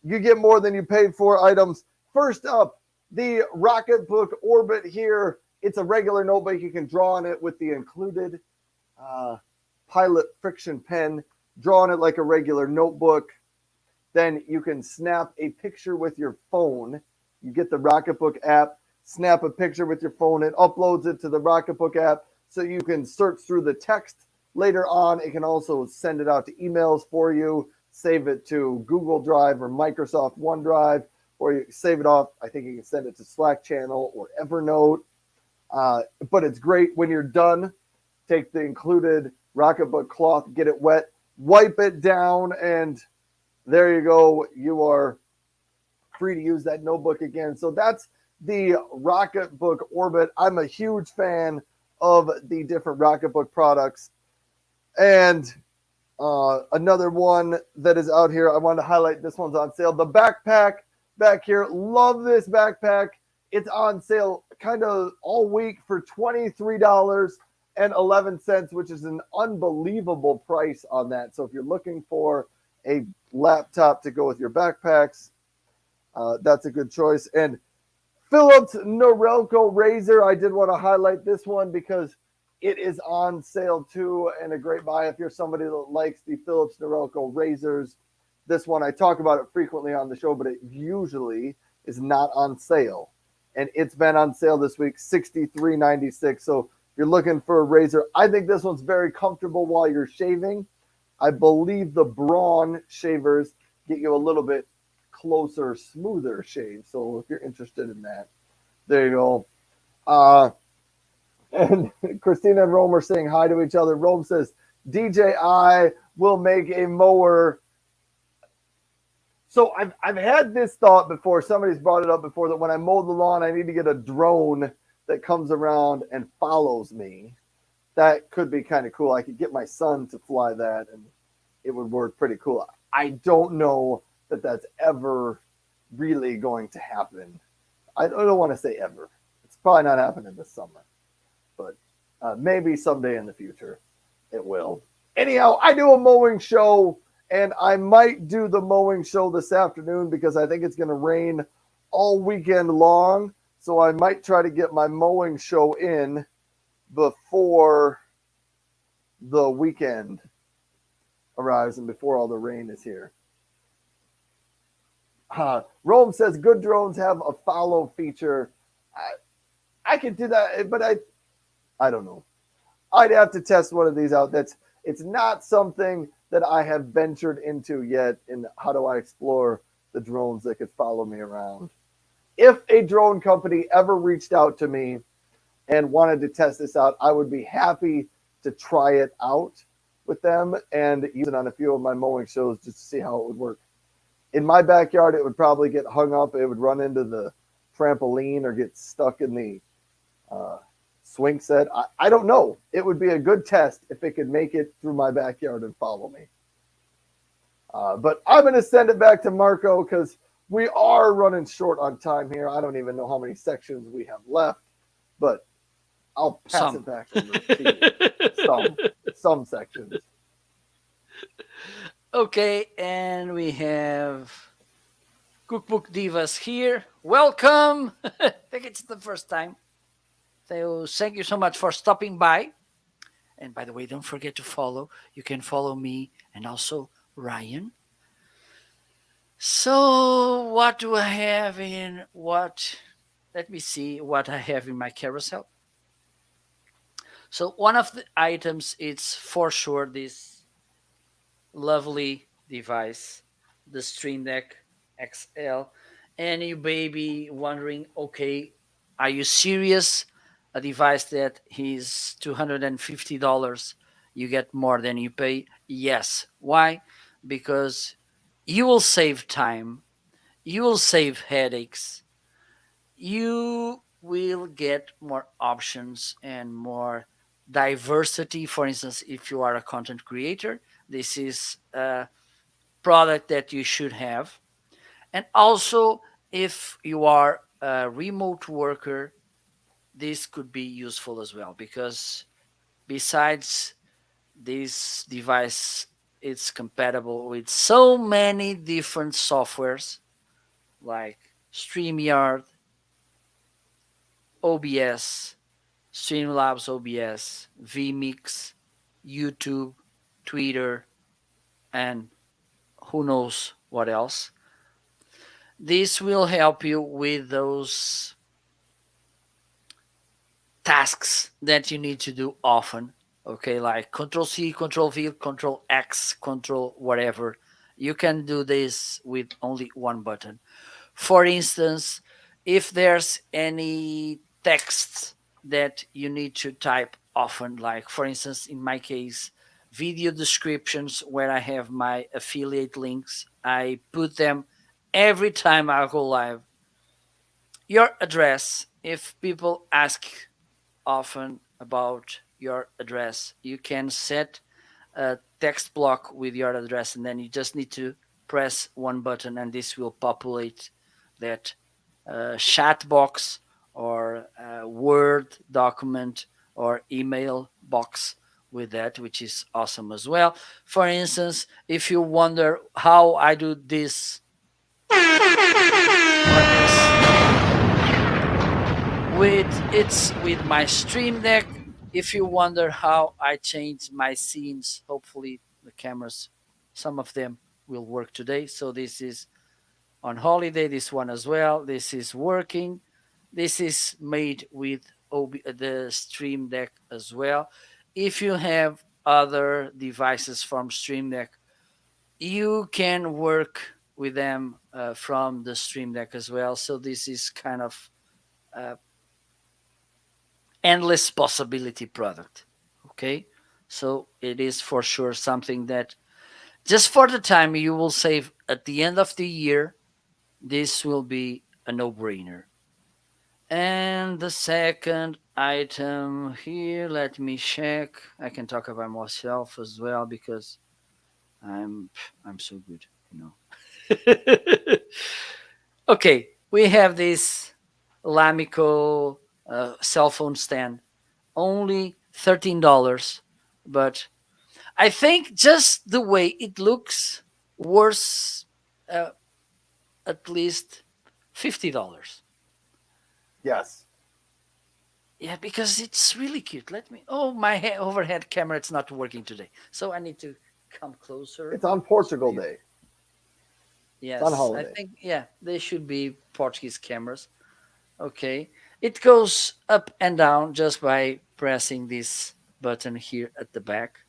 you get more than you paid for items. First up, the Rocketbook Orbit here. It's a regular notebook. You can draw on it with the included Pilot Friction pen. Draw on it like a regular notebook. Then you can snap a picture with your phone. You get the Rocketbook app, snap a picture with your phone, and uploads it to the Rocketbook app so you can search through the text later on. It can also send it out to emails for you, save it to Google Drive or Microsoft OneDrive, or you save it off. I think you can send it to Slack channel or Evernote. But it's great when you're done. Take the included Rocketbook cloth, get it wet, wipe it down, and there you go. You are free to use that notebook again. So that's the Rocketbook Orbit. I'm a huge fan of the different Rocketbook products. And another one that is out here, I wanted to highlight. This one's on sale. The backpack back here. Love this backpack. It's on sale kind of all week for $23.11, which is an unbelievable price on that. So if you're looking for a laptop to go with your backpacks, that's a good choice. And Philips Norelco razor, I did want to highlight this one because it is on sale too, and a great buy if you're somebody that likes the Philips Norelco razors. This one, I talk about it frequently on the show, but it usually is not on sale. And it's been on sale this week, $63.96. So if you're looking for a razor, I think this one's very comfortable while you're shaving. I believe the Braun shavers get you a little bit closer, smoother shave. So if you're interested in that, there you go. And Christina and Rome are saying hi to each other. Rome says, DJI will make a mower. So I've had this thought before. Somebody's brought it up before that when I mow the lawn, I need to get a drone that comes around and follows me. That could be kind of cool. I could get my son to fly that and it would work pretty cool. I don't know that that's ever really going to happen. I don't want to say ever. It's probably not happening this summer, but maybe someday in the future it will. Anyhow, I do a mowing show, and I might do the mowing show this afternoon because I think it's going to rain all weekend long. So I might try to get my mowing show in before the weekend arrives and before all the rain is here. Rome says good drones have a follow feature. I could do that, but I don't know. I'd have to test one of these out. It's not something that I have ventured into yet. In how do I explore the drones that could follow me around? If a drone company ever reached out to me and wanted to test this out, I would be happy to try it out with them and use it on a few of my mowing shows just to see how it would work. In my backyard, it would probably get hung up. It would run into the trampoline or get stuck in the swing set. I don't know. It would be a good test if it could make it through my backyard and follow me. But I'm going to send it back to Marco because we are running short on time here. I don't even know how many sections we have left, but I'll pass it back over to you. Some sections. Okay, and we have Cookbook Divas here. Welcome. I think it's the first time. So thank you so much for stopping by. And by the way, don't forget to follow. You can follow me and also Ryan. So what do I have in what? Let me see what I have in my carousel. So one of the items, it's for sure this lovely device, the Stream Deck XL. And you may be wondering, okay, are you serious? A device that is $250, you get more than you pay? Yes. Why? Because you will save time, you will save headaches, you will get more options and more diversity. For instance, if you are a content creator, this is a product that you should have. And also, if you are a remote worker, this could be useful as well, because besides this device, it's compatible with so many different softwares like StreamYard, OBS, Streamlabs OBS, vMix, YouTube, Twitter, and who knows what else. This will help you with those tasks that you need to do often. Okay, like Control C, Control V, Control X, Control whatever. You can do this with only one button. For instance, if there's any text that you need to type often, like for instance, in my case, video descriptions where I have my affiliate links, I put them every time I go live. Your address, if people ask often about your address, you can set a text block with your address, and then you just need to press one button and this will populate that chat box or Word document or email box with that, which is awesome as well. For instance, if you wonder how I do this with my Stream Deck. If you wonder how I change my scenes, hopefully the cameras, some of them will work today. So this is on holiday, this one as well. This is working. This is made with the Stream Deck as well. If you have other devices from Stream Deck, you can work with them from the Stream Deck as well. So this is kind of endless possibility product. Okay, so it is for sure something that just for the time you will save at the end of the year, this will be a no-brainer. And the second item here, let me check. I can talk about myself as well because I'm so good, you know. Okay, we have this Lamico cell phone stand, only $13, but I think just the way it looks worth uh, at least $50. Yes. Yeah, because it's really cute. Let me. Oh, my overhead camera, it's not working today, so I need to come closer. It's on Portugal Day. Yes, on I holiday. think they should be Portuguese cameras. Okay, it goes up and down just by pressing this button here at the back,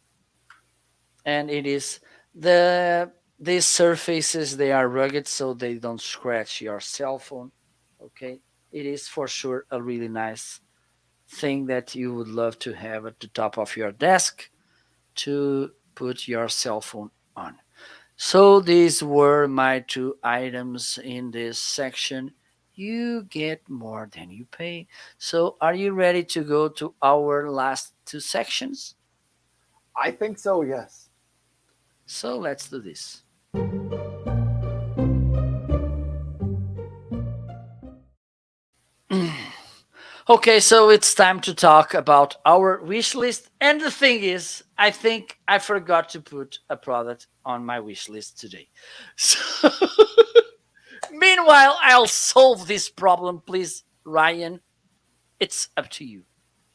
and it is the these surfaces, they are rugged so they don't scratch your cell phone. Okay, it is for sure a really nice thing that you would love to have at the top of your desk to put your cell phone on. So these were my two items in this section. You get more than you pay. So are you ready to go to our last two sections? I think so, yes. So let's do this. Okay, so it's time to talk about our wish list. And the thing is, I think I forgot to put a product on my wish list today. So, meanwhile, I'll solve this problem, please, Ryan. It's up to you.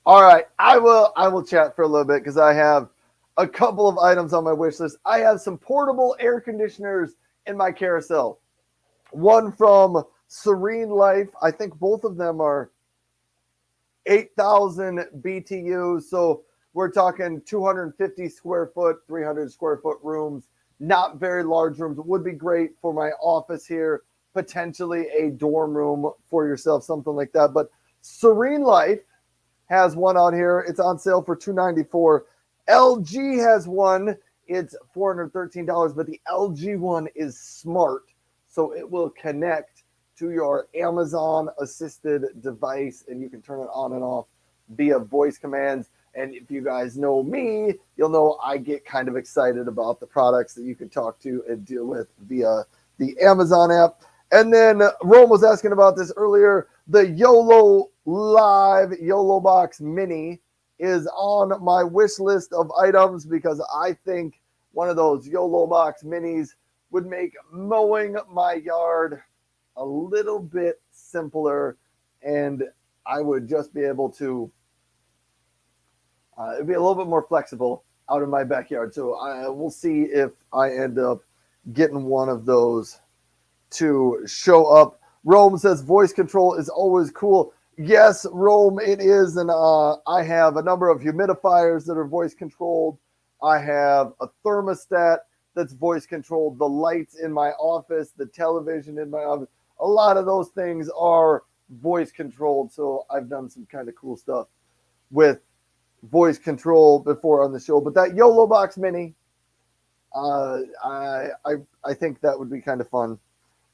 All right, I will chat for a little bit because I have a couple of items on my wish list. I have some portable air conditioners in my carousel. One from Serene Life. I think both of them are 8,000 BTUs. So we're talking 250 square foot, 300 square foot rooms. Not very large rooms. Would be great for my office here. Potentially a dorm room for yourself, something like that. But Serene Life has one out here. It's on sale for $294. LG has one. It's $413, but the LG one is smart, so it will connect to your Amazon assisted device, and you can turn it on and off via voice commands. And if you guys know me, you'll know I get kind of excited about the products that you can talk to and deal with via the Amazon app. And then Rome was asking about this earlier. The YOLO Live YOLO Box Mini is on my wish list of items because I think one of those YOLO Box Minis would make mowing my yard a little bit simpler, and I would just be able to it'd be a little bit more flexible out in my backyard. So I will see if I end up getting one of those to show up. Rome says voice control is always cool. Yes, Rome, it is. And I have a number of humidifiers that are voice controlled. I have a thermostat that's voice controlled. The lights in my office, the television in my office, a lot of those things are voice controlled. So I've done some kind of cool stuff with voice control before on the show. But that YOLO Box Mini, I think that would be kind of fun.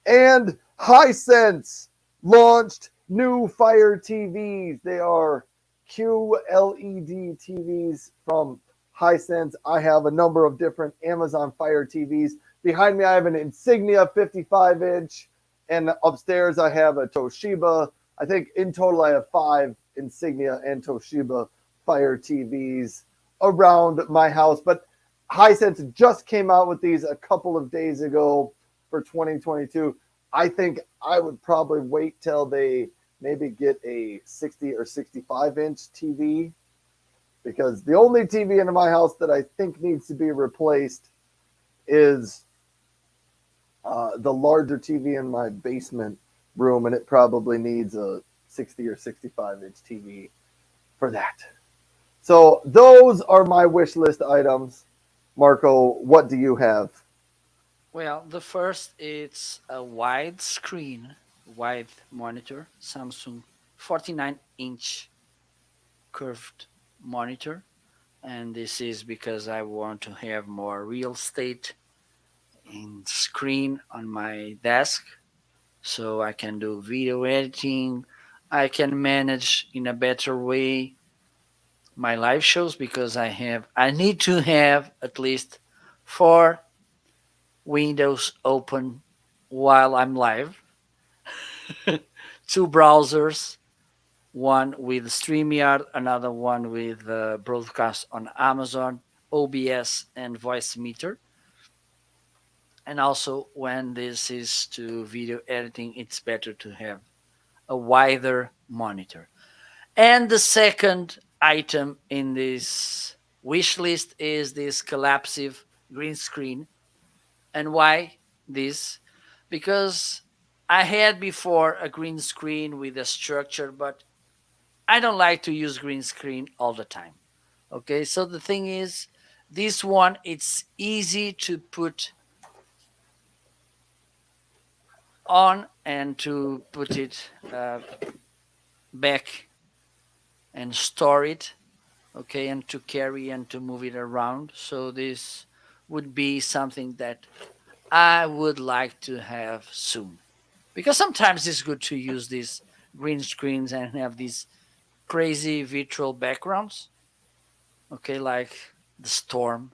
And Hisense launched new Fire TVs. They are QLED TVs from Hisense. I have a number of different Amazon Fire TVs. Behind me, I have an Insignia 55-inch. And upstairs, I have a Toshiba. I think in total, I have 5 Insignia and Toshiba Fire TVs around my house. But Hisense just came out with these a couple of days ago for 2022. I think I would probably wait till they maybe get a 60 or 65-inch TV, because the only TV in my house that I think needs to be replaced is the larger TV in my basement room, and it probably needs a 60 or 65-inch TV for that. So those are my wish list items. Marco, what do you have? Well, the first it's a wide monitor, Samsung 49-inch curved monitor, and this is because I want to have more real estate in screen on my desk so I can do video editing. I can manage in a better way my live shows because I need to have at least 4 windows open while I'm live, 2 browsers, one with StreamYard, another one with broadcast on Amazon, OBS, and Voice Meter. And also, when this is to video editing, it's better to have a wider monitor. And the second item in this wish list is this collapsive green screen. And why this? Because I had before a green screen with a structure, but I don't like to use green screen all the time. Okay, so the thing is, this one, it's easy to put on and to put it back and store it, okay, and to carry and to move it around. So this would be something that I would like to have soon, because sometimes it's good to use these green screens and have these crazy virtual backgrounds, okay, like the storm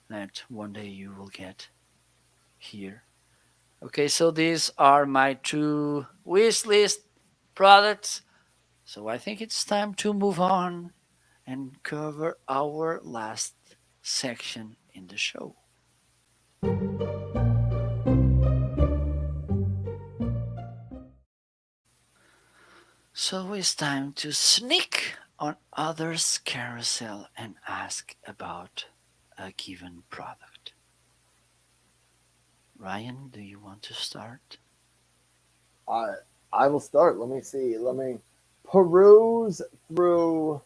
that one day you will get here. Okay, so these are my two wish list products. So I think it's time to move on and cover our last section in the show. So it's time to sneak on others' carousel and ask about a given product. Ryan, do you want to start? I I will start. Let me see. Let me peruse through.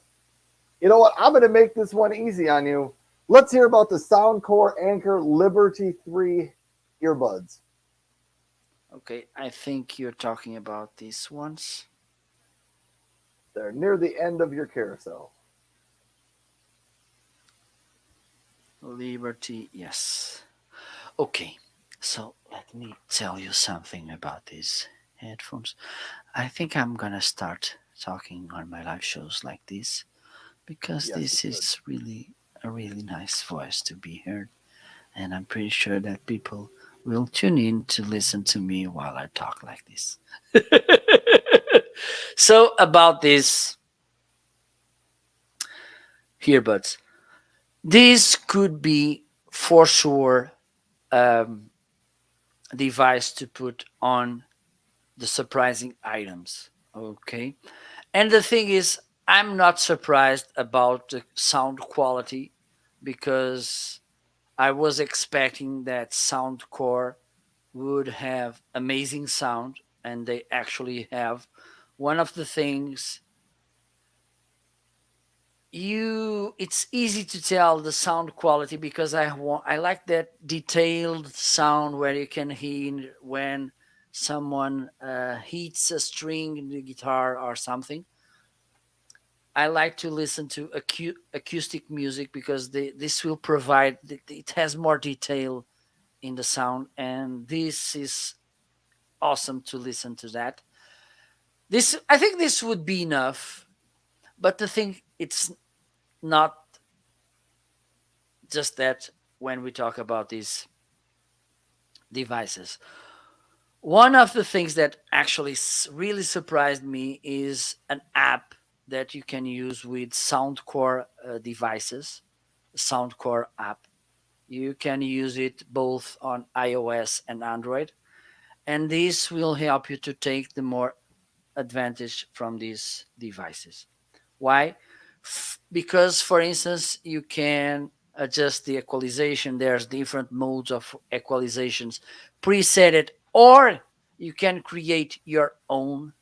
You know what? I'm going to make this one easy on you. Let's hear about the Soundcore Anchor Liberty 3 earbuds. Okay, I think you're talking about these ones. They're near the end of your carousel. Liberty, yes. Okay, so let me tell you something about these headphones. I think I'm gonna start talking on my live shows like this because Yes, this you could. is really a really nice voice to be heard, and I'm pretty sure that people will tune in to listen to me while I talk like this. So about these earbuds, this could be for sure um, a device to put on the surprising items. Okay. And the thing is, I'm not surprised about the sound quality because I was expecting that Soundcore would have amazing sound, and they actually have. One of the things, it's easy to tell the sound quality because I like that detailed sound where you can hear when someone hits a string in the guitar or something. I like to listen to acoustic music because this will provide, it has more detail in the sound, and this is awesome to listen to that. This, I think this would be enough, but the thing, it's not just that. When we talk about these devices, one of the things that actually really surprised me is an app that you can use with Soundcore devices. Soundcore app, you can use it both on iOS and Android, and this will help you to take the more advantage from these devices. Why? Because, for instance, you can adjust the equalization. There's different modes of equalizations preset it, or you can create your own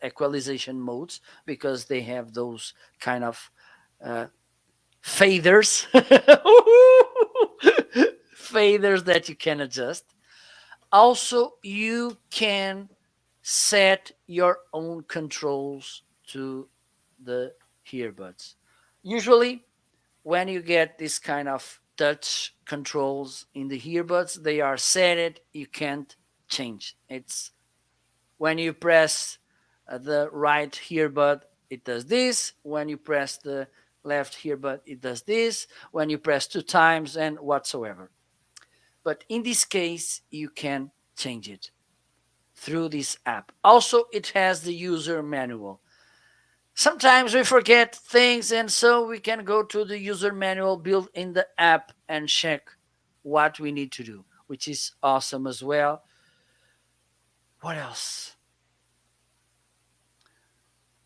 equalization modes because they have those kind of uh, faders, faders that you can adjust. Also, you can set your own controls to the earbuds. Usually, when you get this kind of touch controls in the earbuds, they are set it, you can't change. It's when you press the right earbud, it does this. When you press the left earbud, it does this. When you press two times and whatsoever. But in this case, you can change it through this app. Also, it has the user manual. Sometimes we forget things, and so we can go to the user manual built in the app and check what we need to do, which is awesome as well. What else?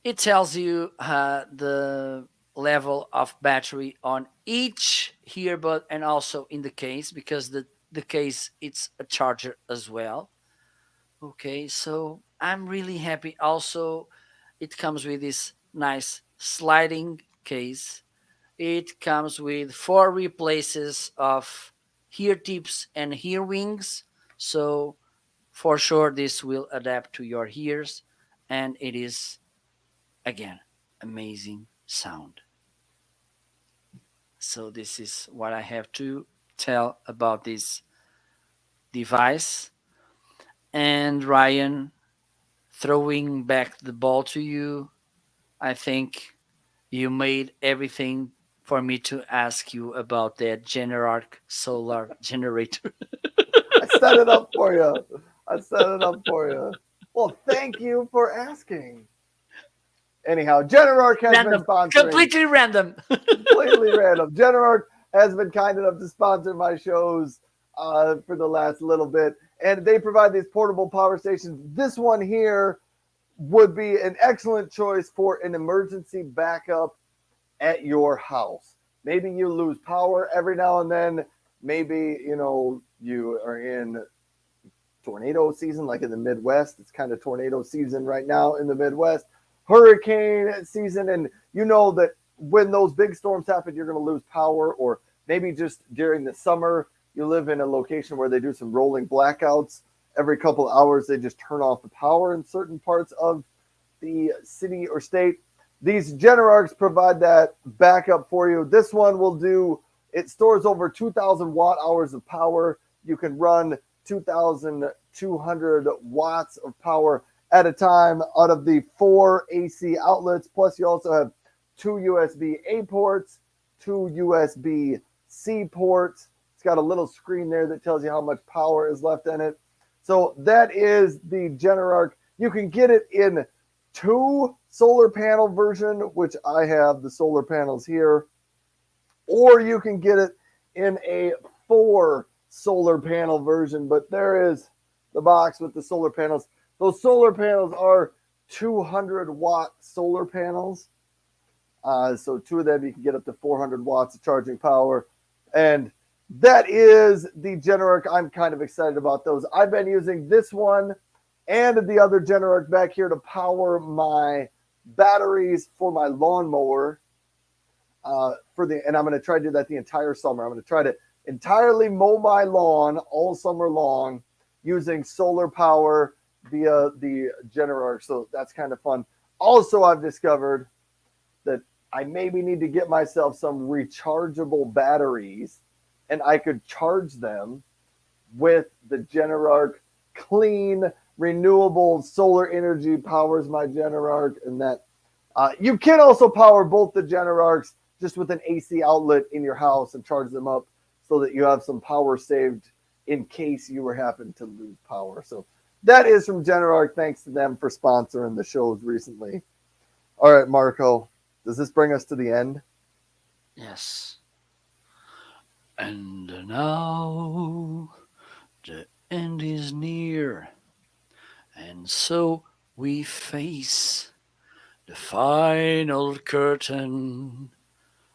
It tells you the level of battery on each earbud and also in the case, because the case, it's a charger as well. Okay, so I'm really happy. Also, it comes with this nice sliding case. It comes with 4 replaces of ear tips and ear wings. So for sure this will adapt to your ears, and it is again amazing sound. So this is what I have to tell about this device. And Ryan, throwing back the ball to you, I think you made everything for me to ask you about that Generarch solar generator. I set it up for you. I set it up for you. Well, thank you for asking. Anyhow, Generarch has been Random, sponsoring. completely random. Completely random. Generarch has been kind enough to sponsor my shows for the last little bit, and they provide these portable power stations. This one here would be an excellent choice for an emergency backup at your house. Maybe you lose power every now and then. Maybe, you are in tornado season, like in the Midwest. It's kind of tornado season right now in the Midwest. Hurricane season, and you know that when those big storms happen, you're going to lose power. Or maybe just during the summer, you live in a location where they do some rolling blackouts. Every couple of hours, they just turn off the power in certain parts of the city or state. These Generarchs provide that backup for you. This one will do, it stores over 2,000 watt hours of power. You can run 2,200 watts of power at a time out of the 4 AC outlets. Plus, you also have 2 USB-A ports, 2 USB-C ports. It's got a little screen there that tells you how much power is left in it. So that is the Generarch. You can get it in 2 solar panel version, which I have the solar panels here, or you can get it in a 4 solar panel version. But there is the box with the solar panels. Those solar panels are 200 watt solar panels. So 2 of them, you can get up to 400 watts of charging power. And that is the Generarch. I'm kind of excited about those. I've been using this one and the other Generarch back here to power my batteries for my lawnmower. And I'm going to try to do that the entire summer. I'm going to try to entirely mow my lawn all summer long using solar power via the Generarch. So that's kind of fun. Also, I've discovered that I maybe need to get myself some rechargeable batteries, and I could charge them with the Generarch. Clean, renewable solar energy powers my Generarch, and that you can also power both the Generarchs just with an AC outlet in your house and charge them up so that you have some power saved in case you were happen to lose power. So that is from Generarch. Thanks to them for sponsoring the shows recently. All right, Marco, does this bring us to the end? Yes. And now the end is near, and so we face the final curtain.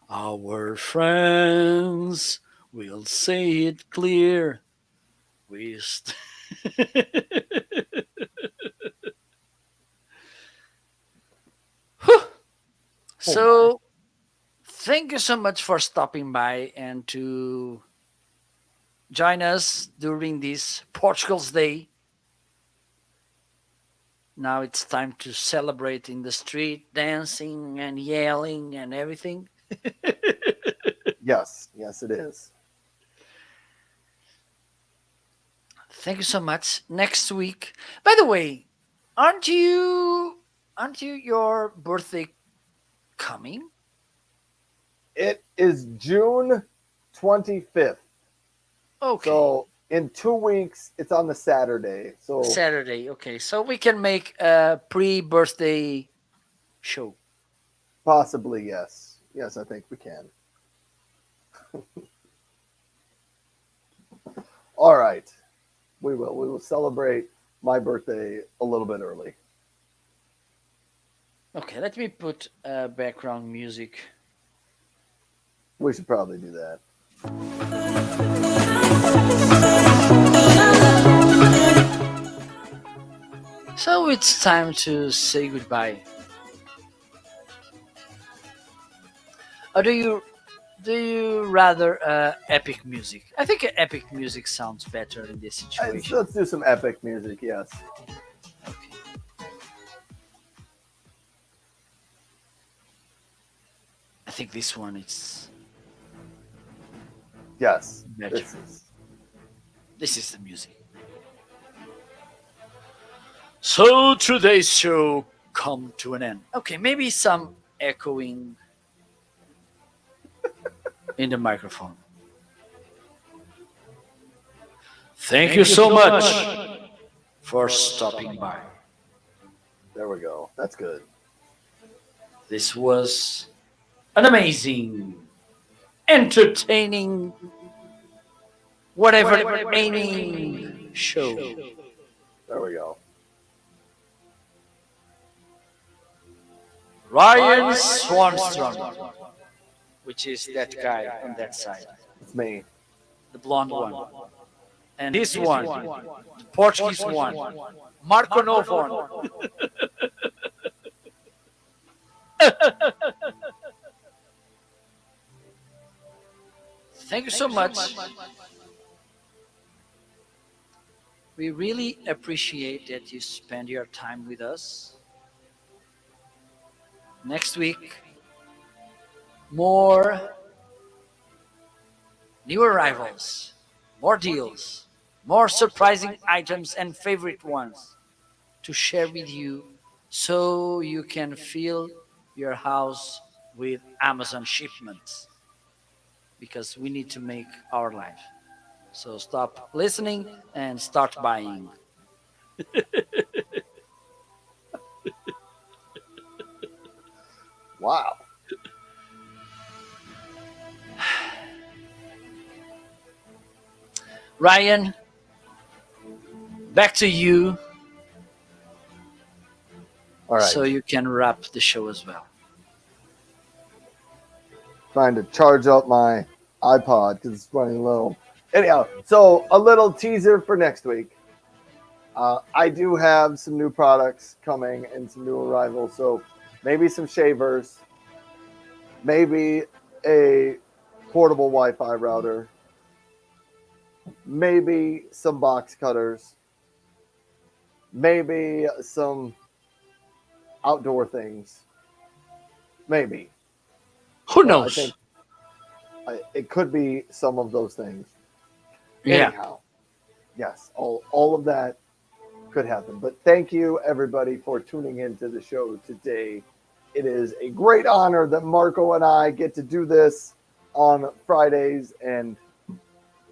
Our friends will say it clear. We So thank you so much for stopping by and to join us during this Portugal's Day. Now it's time to celebrate in the street, dancing and yelling and everything. Yes, it is. Thank you so much. Next week, by the way, aren't you your birthday coming? It is June 25th. Okay. So in 2 weeks, it's on the Saturday. So Saturday. Okay. So we can make a pre-birthday show. possibly, yes. Yes, I think we can. All right. We will. We will celebrate my birthday a little bit early. Okay, let me put background music. We should probably do that. So it's time to say goodbye. Or do you do you rather epic music? I think epic music sounds better in this situation. Let's do some epic music. Yes. Okay. I think this one is Yes. better. This is. This is the music. So today's show come to an end. Okay, maybe some echoing in the microphone. Thank you so much for stopping by. There we go. That's good. This was an amazing, entertaining, whatever entertaining show. There we go. Ryan Swanstrom, which is that guy on that side, It's me. the blonde one. And this one, the Portuguese one, Marco Novon. Thank you so much. We really appreciate that you spend your time with us. Next week, more new arrivals, more deals, more surprising items and favorite ones to share with you so you can fill your house with Amazon shipments because we need to make our life. So stop listening and start buying. Wow. Ryan, back to you. All right. So you can wrap the show as well. Trying to charge up my iPod because it's running low. Anyhow, so a little teaser for next week. I do have some new products coming and some new arrivals. So maybe some shavers, maybe a portable Wi-Fi router, maybe some box cutters, maybe some outdoor things. Maybe. Who I knows? think it could be some of those things. Yeah. Anyhow, yes, all of that could happen. But thank you, everybody, for tuning into the show today. It is a great honor that Marco and I get to do this on Fridays and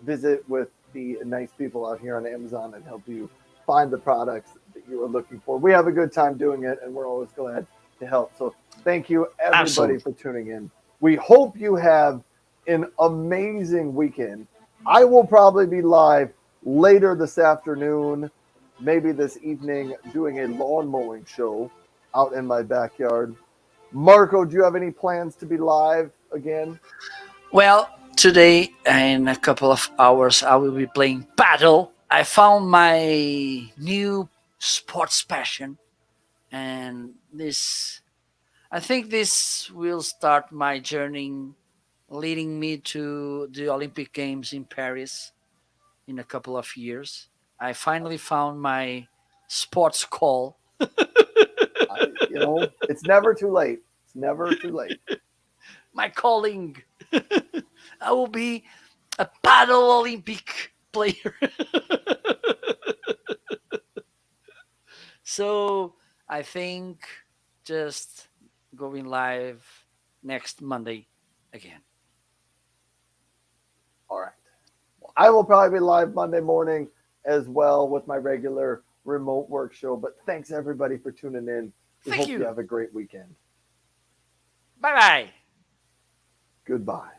visit with the nice people out here on Amazon and help you find the products that you are looking for. We have a good time doing it, and we're always glad to help. So thank you, everybody, Absolutely. for tuning in. We hope you have an amazing weekend. I will probably be live later this afternoon, maybe this evening, doing a lawn mowing show out in my backyard. Marco, do you have any plans to be live again? Well, today in a couple of hours, I will be playing paddle. I found my new sports passion, and I think this will start my journey leading me to the Olympic Games in Paris in a couple of years. I finally found my sports call. It's never too late. It's never too late. My calling. I will be a paddle Olympic player. So I think just going live next Monday again. All right. I will probably be live Monday morning as well with my regular remote work show. But thanks, everybody, for tuning in. We Thank hope you. you have a great weekend. Bye bye. Goodbye.